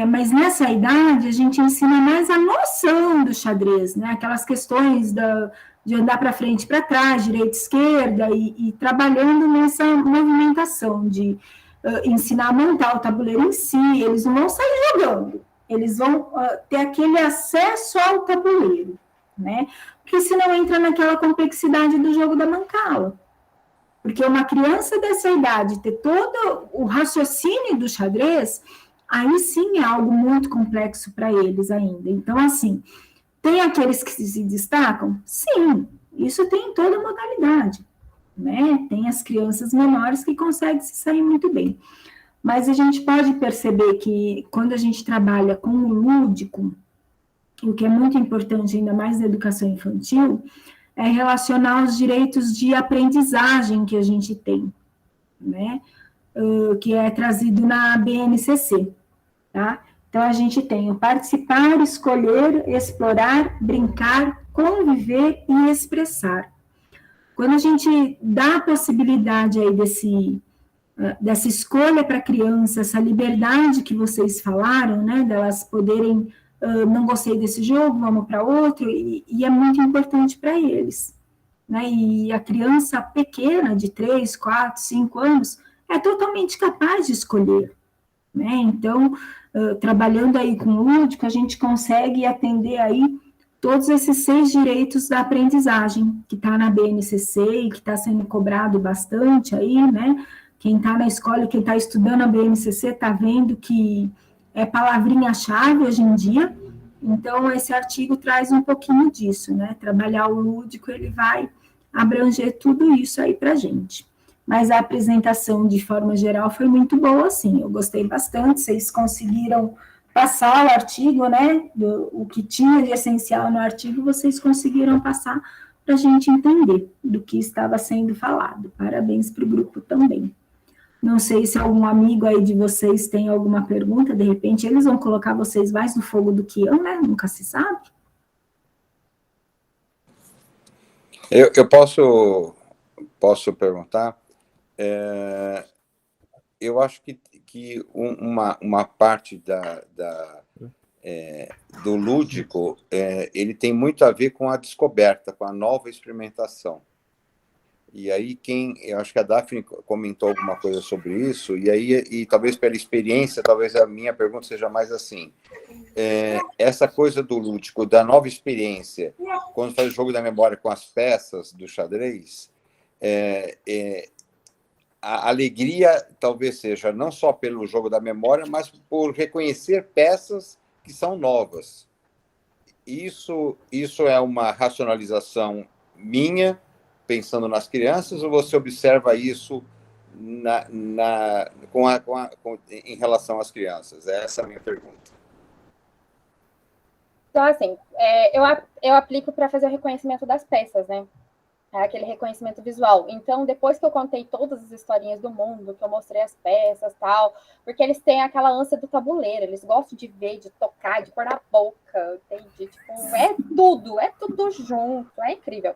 Mas nessa idade a gente ensina mais a noção do xadrez, né, aquelas questões de andar para frente e para trás, direita e esquerda, e trabalhando nessa movimentação de ensinar a montar o tabuleiro em si. Eles não vão sair jogando, eles vão ter aquele acesso ao tabuleiro, né, porque senão entra naquela complexidade do jogo da mancala. Porque uma criança dessa idade ter todo o raciocínio do xadrez, aí sim é algo muito complexo para eles ainda. Então, assim, tem aqueles que se destacam? Sim, isso tem em toda modalidade, né? Tem as crianças menores que conseguem se sair muito bem. Mas a gente pode perceber que quando a gente trabalha com o lúdico, o que é muito importante, ainda mais na educação infantil, é relacionar os direitos de aprendizagem que a gente tem, né? Que é trazido na BNCC, tá? Então, a gente tem o participar, escolher, explorar, brincar, conviver e expressar. Quando a gente dá a possibilidade aí dessa escolha para a criança, essa liberdade que vocês falaram, né, delas poderem, não gostei desse jogo, vamos para outro, e é muito importante para eles, né, e a criança pequena, de 3, 4, 5 anos, é totalmente capaz de escolher, né, então, trabalhando aí com o lúdico, a gente consegue atender aí todos esses 6 direitos da aprendizagem, que está na BNCC e que está sendo cobrado bastante aí, né, quem está na escola, quem está estudando a BNCC está vendo que é palavrinha-chave hoje em dia. Então, esse artigo traz um pouquinho disso, né? Trabalhar o lúdico, ele vai abranger tudo isso aí para a gente. Mas a apresentação, de forma geral, foi muito boa, sim. Eu gostei bastante, vocês conseguiram passar o artigo, né? O que tinha de essencial no artigo, vocês conseguiram passar para a gente entender do que estava sendo falado. Parabéns para o grupo também. Não sei se algum amigo aí de vocês tem alguma pergunta, de repente eles vão colocar vocês mais no fogo do que eu, né? Nunca se sabe. Eu posso perguntar? Eu acho que uma parte do lúdico, ele tem muito a ver com a descoberta, com a nova experimentação. E aí, eu acho que a Daphne comentou alguma coisa sobre isso, e talvez pela experiência, talvez a minha pergunta seja mais assim, essa coisa do lúdico, da nova experiência, quando faz o jogo da memória com as peças do xadrez, a alegria talvez seja não só pelo jogo da memória, mas por reconhecer peças que são novas. Isso é uma racionalização minha, pensando nas crianças, ou você observa isso em relação às crianças? Essa é a minha pergunta. Então, assim, eu aplico para fazer o reconhecimento das peças, né? Aquele reconhecimento visual. Então, depois que eu contei todas as historinhas do mundo, que eu mostrei as peças e tal, porque eles têm aquela ânsia do tabuleiro, eles gostam de ver, de tocar, de pôr na boca, entende? Tipo, é tudo junto, é incrível.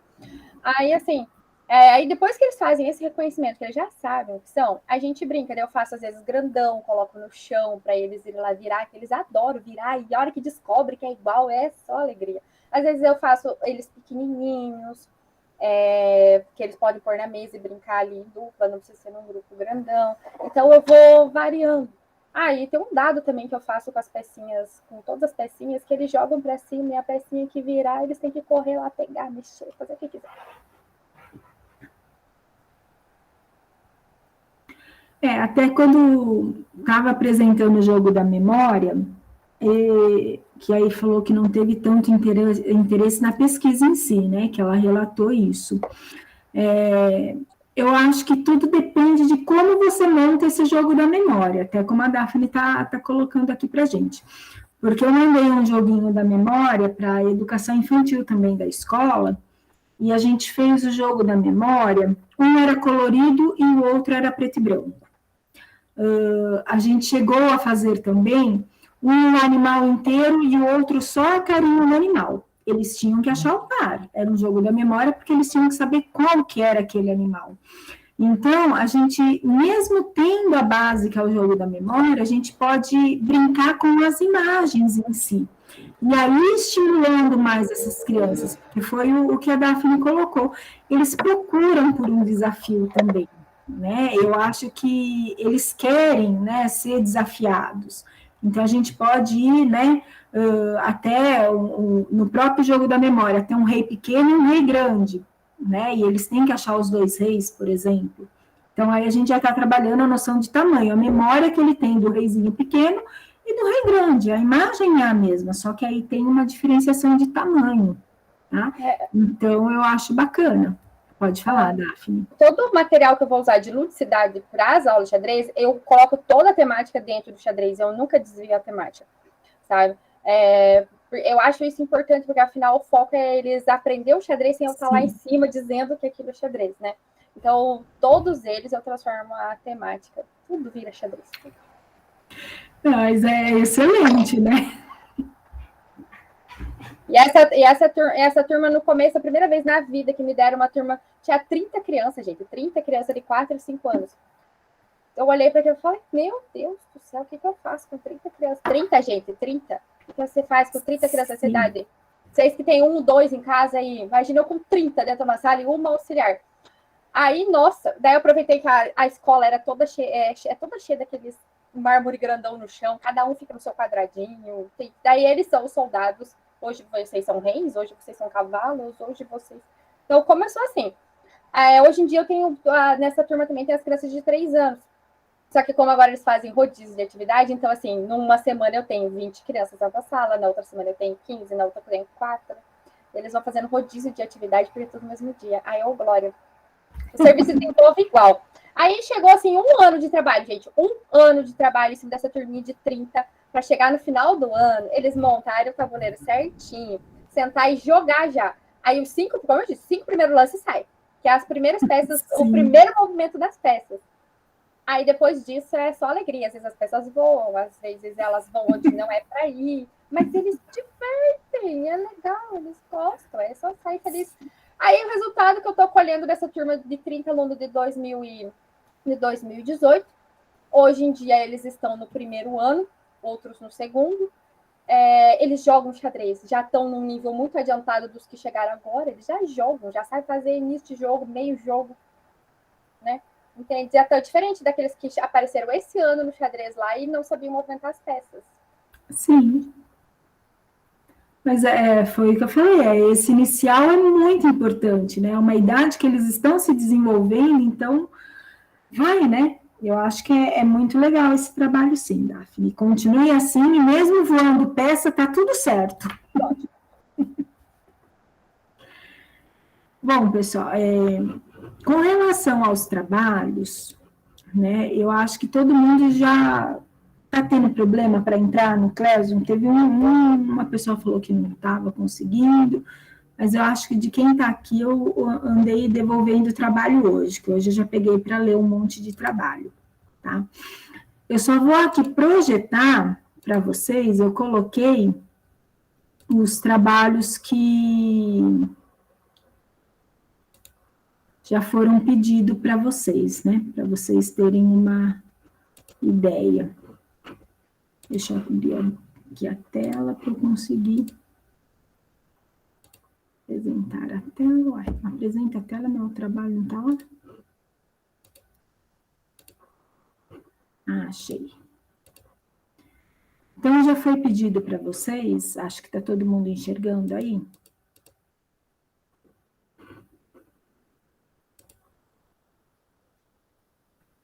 Aí, assim, aí depois que eles fazem esse reconhecimento, que eles já sabem o que são, a gente brinca, né? Eu faço às vezes grandão, coloco no chão para eles irem lá virar, que eles adoram virar, e a hora que descobre que é igual, é só alegria. Às vezes eu faço eles pequenininhos, que eles podem pôr na mesa e brincar ali em dupla, não precisa ser num grupo grandão. Então eu vou variando, E tem um dado também que eu faço com as pecinhas, com todas as pecinhas, que eles jogam para cima e a pecinha que virar, eles têm que correr lá, pegar, mexer, fazer o que quiser. Até quando estava apresentando o jogo da memória, que aí falou que não teve tanto interesse na pesquisa em si, né? Que ela relatou isso. Eu acho que tudo depende de como você monta esse jogo da memória, até como a Daphne está colocando aqui para a gente. Porque eu mandei um joguinho da memória para a educação infantil também da escola, e a gente fez o jogo da memória, um era colorido e o outro era preto e branco. A gente chegou a fazer também um animal inteiro e o outro só a carinha do animal. Eles tinham que achar o par, era um jogo da memória, porque eles tinham que saber qual que era aquele animal. Então, a gente, mesmo tendo a base, que é o jogo da memória, a gente pode brincar com as imagens em si. E aí, estimulando mais essas crianças, porque foi o que a Daphne colocou, eles procuram por um desafio também, né? Eu acho que eles querem, né, ser desafiados. Então, a gente pode ir, né, até no próprio jogo da memória, tem um rei pequeno e um rei grande, né? E eles têm que achar os dois reis, por exemplo. Então, aí a gente já está trabalhando a noção de tamanho, a memória que ele tem do reizinho pequeno e do rei grande. A imagem é a mesma, só que aí tem uma diferenciação de tamanho, tá? Então, eu acho bacana. Pode falar, Daphne. Todo o material que eu vou usar de ludicidade para as aulas de xadrez, eu coloco toda a temática dentro do xadrez, eu nunca desvio a temática, sabe? Eu acho isso importante, porque afinal o foco é eles aprender o xadrez sem eu estar lá em cima dizendo que aquilo é xadrez, né? Então, todos eles eu transformo a temática, tudo vira xadrez. Mas é excelente, né? E essa turma, no começo, a primeira vez na vida que me deram uma turma, tinha 30 crianças, gente, 30 crianças de 4 e 5 anos. Eu olhei para aquilo e falei, meu Deus do céu, o que eu faço com 30 crianças? 30, gente, 30. O que você faz com 30 crianças dessa idade? Vocês que tem 1, 2 em casa aí, imagina eu com 30 dentro de uma sala e uma auxiliar. Aí, nossa, daí eu aproveitei que a escola era toda cheia, toda cheia daqueles mármore grandão no chão, cada um fica no seu quadradinho. Daí eles são os soldados. Hoje vocês são reis, hoje vocês são cavalos, hoje vocês... Então, começou assim. Hoje em dia eu tenho, nessa turma também tem as crianças de 3 anos. Só que como agora eles fazem rodízio de atividade, então assim, numa semana eu tenho 20 crianças na sala, na outra semana eu tenho 15, na outra eu tenho 4. Eles vão fazendo rodízio de atividade porque tudo no mesmo dia. Aí, glória. O serviço desenvolve igual. Aí chegou assim 1 ano de trabalho, gente. 1 ano de trabalho em cima dessa turminha de 30, para chegar no final do ano, eles montarem o tabuleiro certinho, sentar e jogar já. Aí os 5, como eu disse, 5 primeiros lances saem. Que é as primeiras peças, o primeiro movimento das peças. Aí depois disso é só alegria. Às vezes as pessoas voam, às vezes elas vão onde não é para ir. Mas eles divertem, é legal, eles gostam, é só sair feliz. Aí o resultado que eu estou colhendo dessa turma de 30 alunos de 2018, hoje em dia eles estão no primeiro ano, outros no segundo. Eles jogam xadrez, já estão num nível muito adiantado dos que chegaram agora, eles já jogam, já sabem fazer início de jogo, meio jogo, né? Entende? Já está diferente daqueles que apareceram esse ano no xadrez lá e não sabiam movimentar as peças. Sim. Mas foi o que eu falei, esse inicial é muito importante, né? É uma idade que eles estão se desenvolvendo, então vai, né? Eu acho que é muito legal esse trabalho, sim, Daphne. Continue assim, e mesmo voando peça, tá tudo certo. Bom, pessoal, com relação aos trabalhos, né? Eu acho que todo mundo já está tendo problema para entrar no Classroom. Teve uma pessoa falou que não estava conseguindo, mas eu acho que de quem está aqui eu andei devolvendo trabalho hoje, que hoje eu já peguei para ler um monte de trabalho, tá? Eu só vou aqui projetar para vocês, eu coloquei os trabalhos que já foram pedidos para vocês, né? Para vocês terem uma ideia. Deixa eu abrir aqui a tela para eu conseguir apresentar a tela. Uai, apresenta a tela, meu trabalho não está lá? Achei. Então, já foi pedido para vocês, acho que está todo mundo enxergando aí.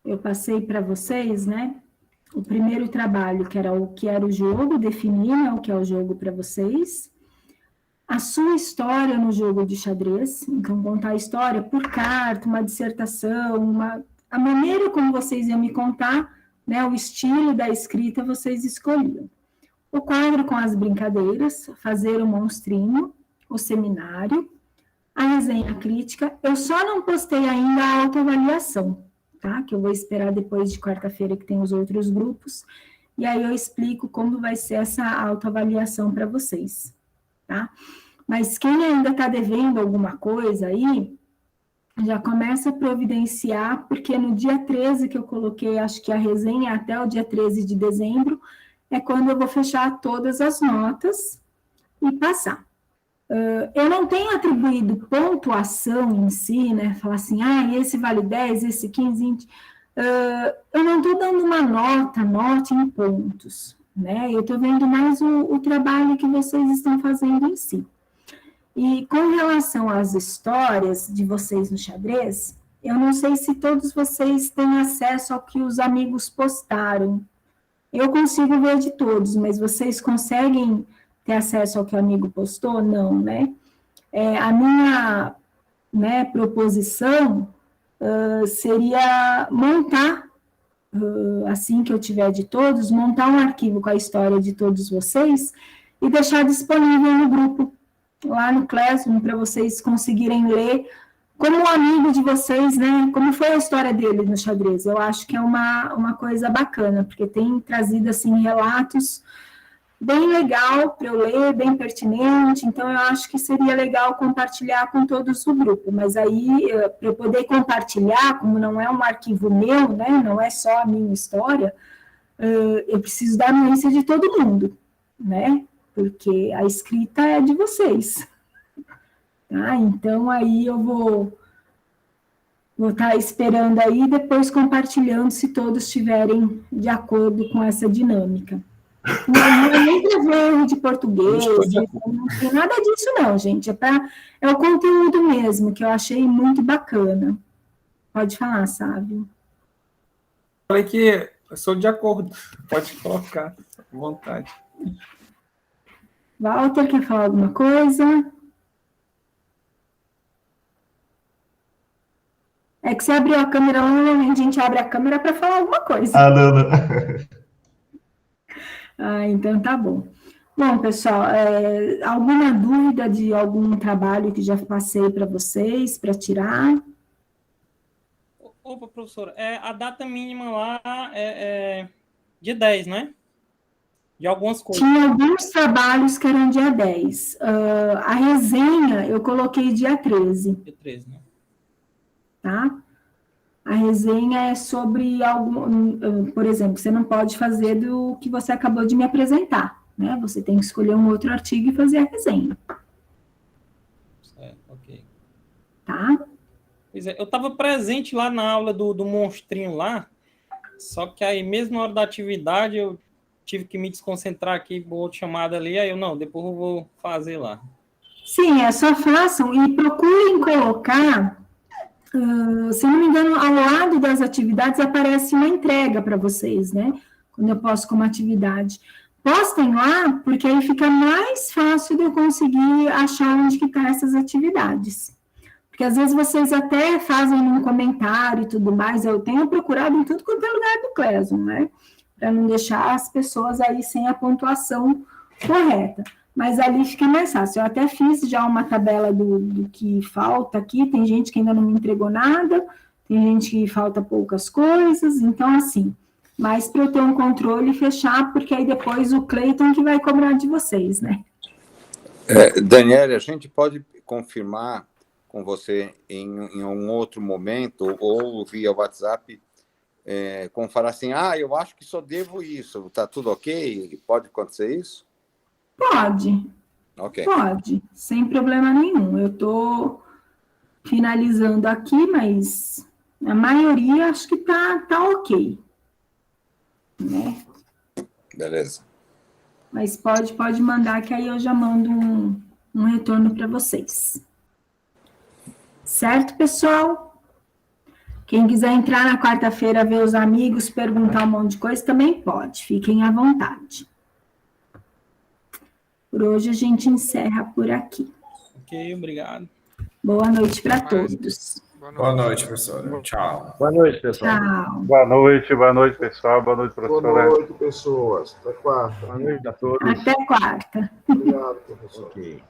Eu passei para vocês, né, o primeiro trabalho, que era o jogo, definir, né, o que é o jogo para vocês. A sua história no jogo de xadrez, então contar a história por carta, uma dissertação, a maneira como vocês iam me contar, né, o estilo da escrita vocês escolhiam. O quadro com as brincadeiras, fazer o monstrinho, o seminário, a resenha crítica. Eu só não postei ainda a autoavaliação, tá? Que eu vou esperar depois de quarta-feira, que tem os outros grupos, e aí eu explico como vai ser essa autoavaliação para vocês, tá? Mas quem ainda está devendo alguma coisa aí, já começa a providenciar, porque no dia 13 que eu coloquei, acho que a resenha até o dia 13 de dezembro, é quando eu vou fechar todas as notas e passar. Eu não tenho atribuído pontuação em si, né? Falar assim, esse vale 10, esse 15, 20. Eu não estou dando uma nota em pontos, né? Eu estou vendo mais o trabalho que vocês estão fazendo em si. E com relação às histórias de vocês no xadrez, eu não sei se todos vocês têm acesso ao que os amigos postaram. Eu consigo ver de todos, mas vocês conseguem ter acesso ao que o amigo postou? Não, né? A minha, né, proposição seria montar, assim que eu tiver de todos, montar um arquivo com a história de todos vocês e deixar disponível no grupo, lá no Classroom, para vocês conseguirem ler como um amigo de vocês, né, como foi a história dele no xadrez. Eu acho que é uma coisa bacana, porque tem trazido, assim, relatos bem legal para eu ler, bem pertinente, então eu acho que seria legal compartilhar com todos o grupo, mas aí, para eu poder compartilhar, como não é um arquivo meu, né, não é só a minha história, eu preciso da anuência de todo mundo, né, porque a escrita é de vocês. Tá? Então, aí eu vou estar esperando aí e depois compartilhando se todos estiverem de acordo com essa dinâmica. Não é nem para ver erro de português, não tem nada disso não, gente. É o conteúdo mesmo, que eu achei muito bacana. Pode falar, Sávio. Falei que eu sou de acordo, pode colocar, à vontade. Walter, quer falar alguma coisa? É que você abriu a câmera, normalmente a gente abre a câmera para falar alguma coisa. Não. Então tá bom. Bom, pessoal, alguma dúvida de algum trabalho que já passei para vocês, para tirar? Opa, professora, a data mínima lá é dia 10, né? De algumas coisas. Tinha alguns trabalhos que eram dia 10. A resenha eu coloquei dia 13. Dia 13, né? Tá? A resenha é sobre algum, por exemplo, você não pode fazer do que você acabou de me apresentar, né? Você tem que escolher um outro artigo e fazer a resenha. Certo, ok. Tá? Pois é, eu estava presente lá na aula do monstrinho lá, só que aí mesmo na hora da atividade eu tive que me desconcentrar aqui por outra chamada ali, aí depois eu vou fazer lá. Sim, só façam e procurem colocar... se não me engano, ao lado das atividades aparece uma entrega para vocês, né? Quando eu posto como atividade. Postem lá, porque aí fica mais fácil de eu conseguir achar onde que estão essas atividades. Porque às vezes vocês até fazem um comentário e tudo mais, eu tenho procurado em tudo quanto é lugar do Classroom, né? Para não deixar as pessoas aí sem a pontuação correta. Mas ali fica mais fácil. Eu até fiz já uma tabela do que falta aqui, tem gente que ainda não me entregou nada, tem gente que falta poucas coisas, então assim, mas para eu ter um controle e fechar, porque aí depois o Cleiton que vai cobrar de vocês, né? Daniele, a gente pode confirmar com você em um outro momento, ou via WhatsApp, como falar assim, eu acho que só devo isso, tá tudo ok? Pode acontecer isso? Pode. Okay. Pode, sem problema nenhum. Eu estou finalizando aqui, mas a maioria acho que tá ok. Né? Beleza. Mas pode mandar, que aí eu já mando um retorno para vocês. Certo, pessoal? Quem quiser entrar na quarta-feira, ver os amigos, perguntar um monte de coisa, também pode. Fiquem à vontade. Por hoje a gente encerra por aqui. Ok, obrigado. Boa noite para todos. Boa noite, professora. Tchau. Boa noite, pessoal. Tchau. Boa noite, pessoal. Boa noite, professora. Boa noite, pessoas. Até quarta. Boa noite a todos. Até quarta. Obrigado, professor. Ok.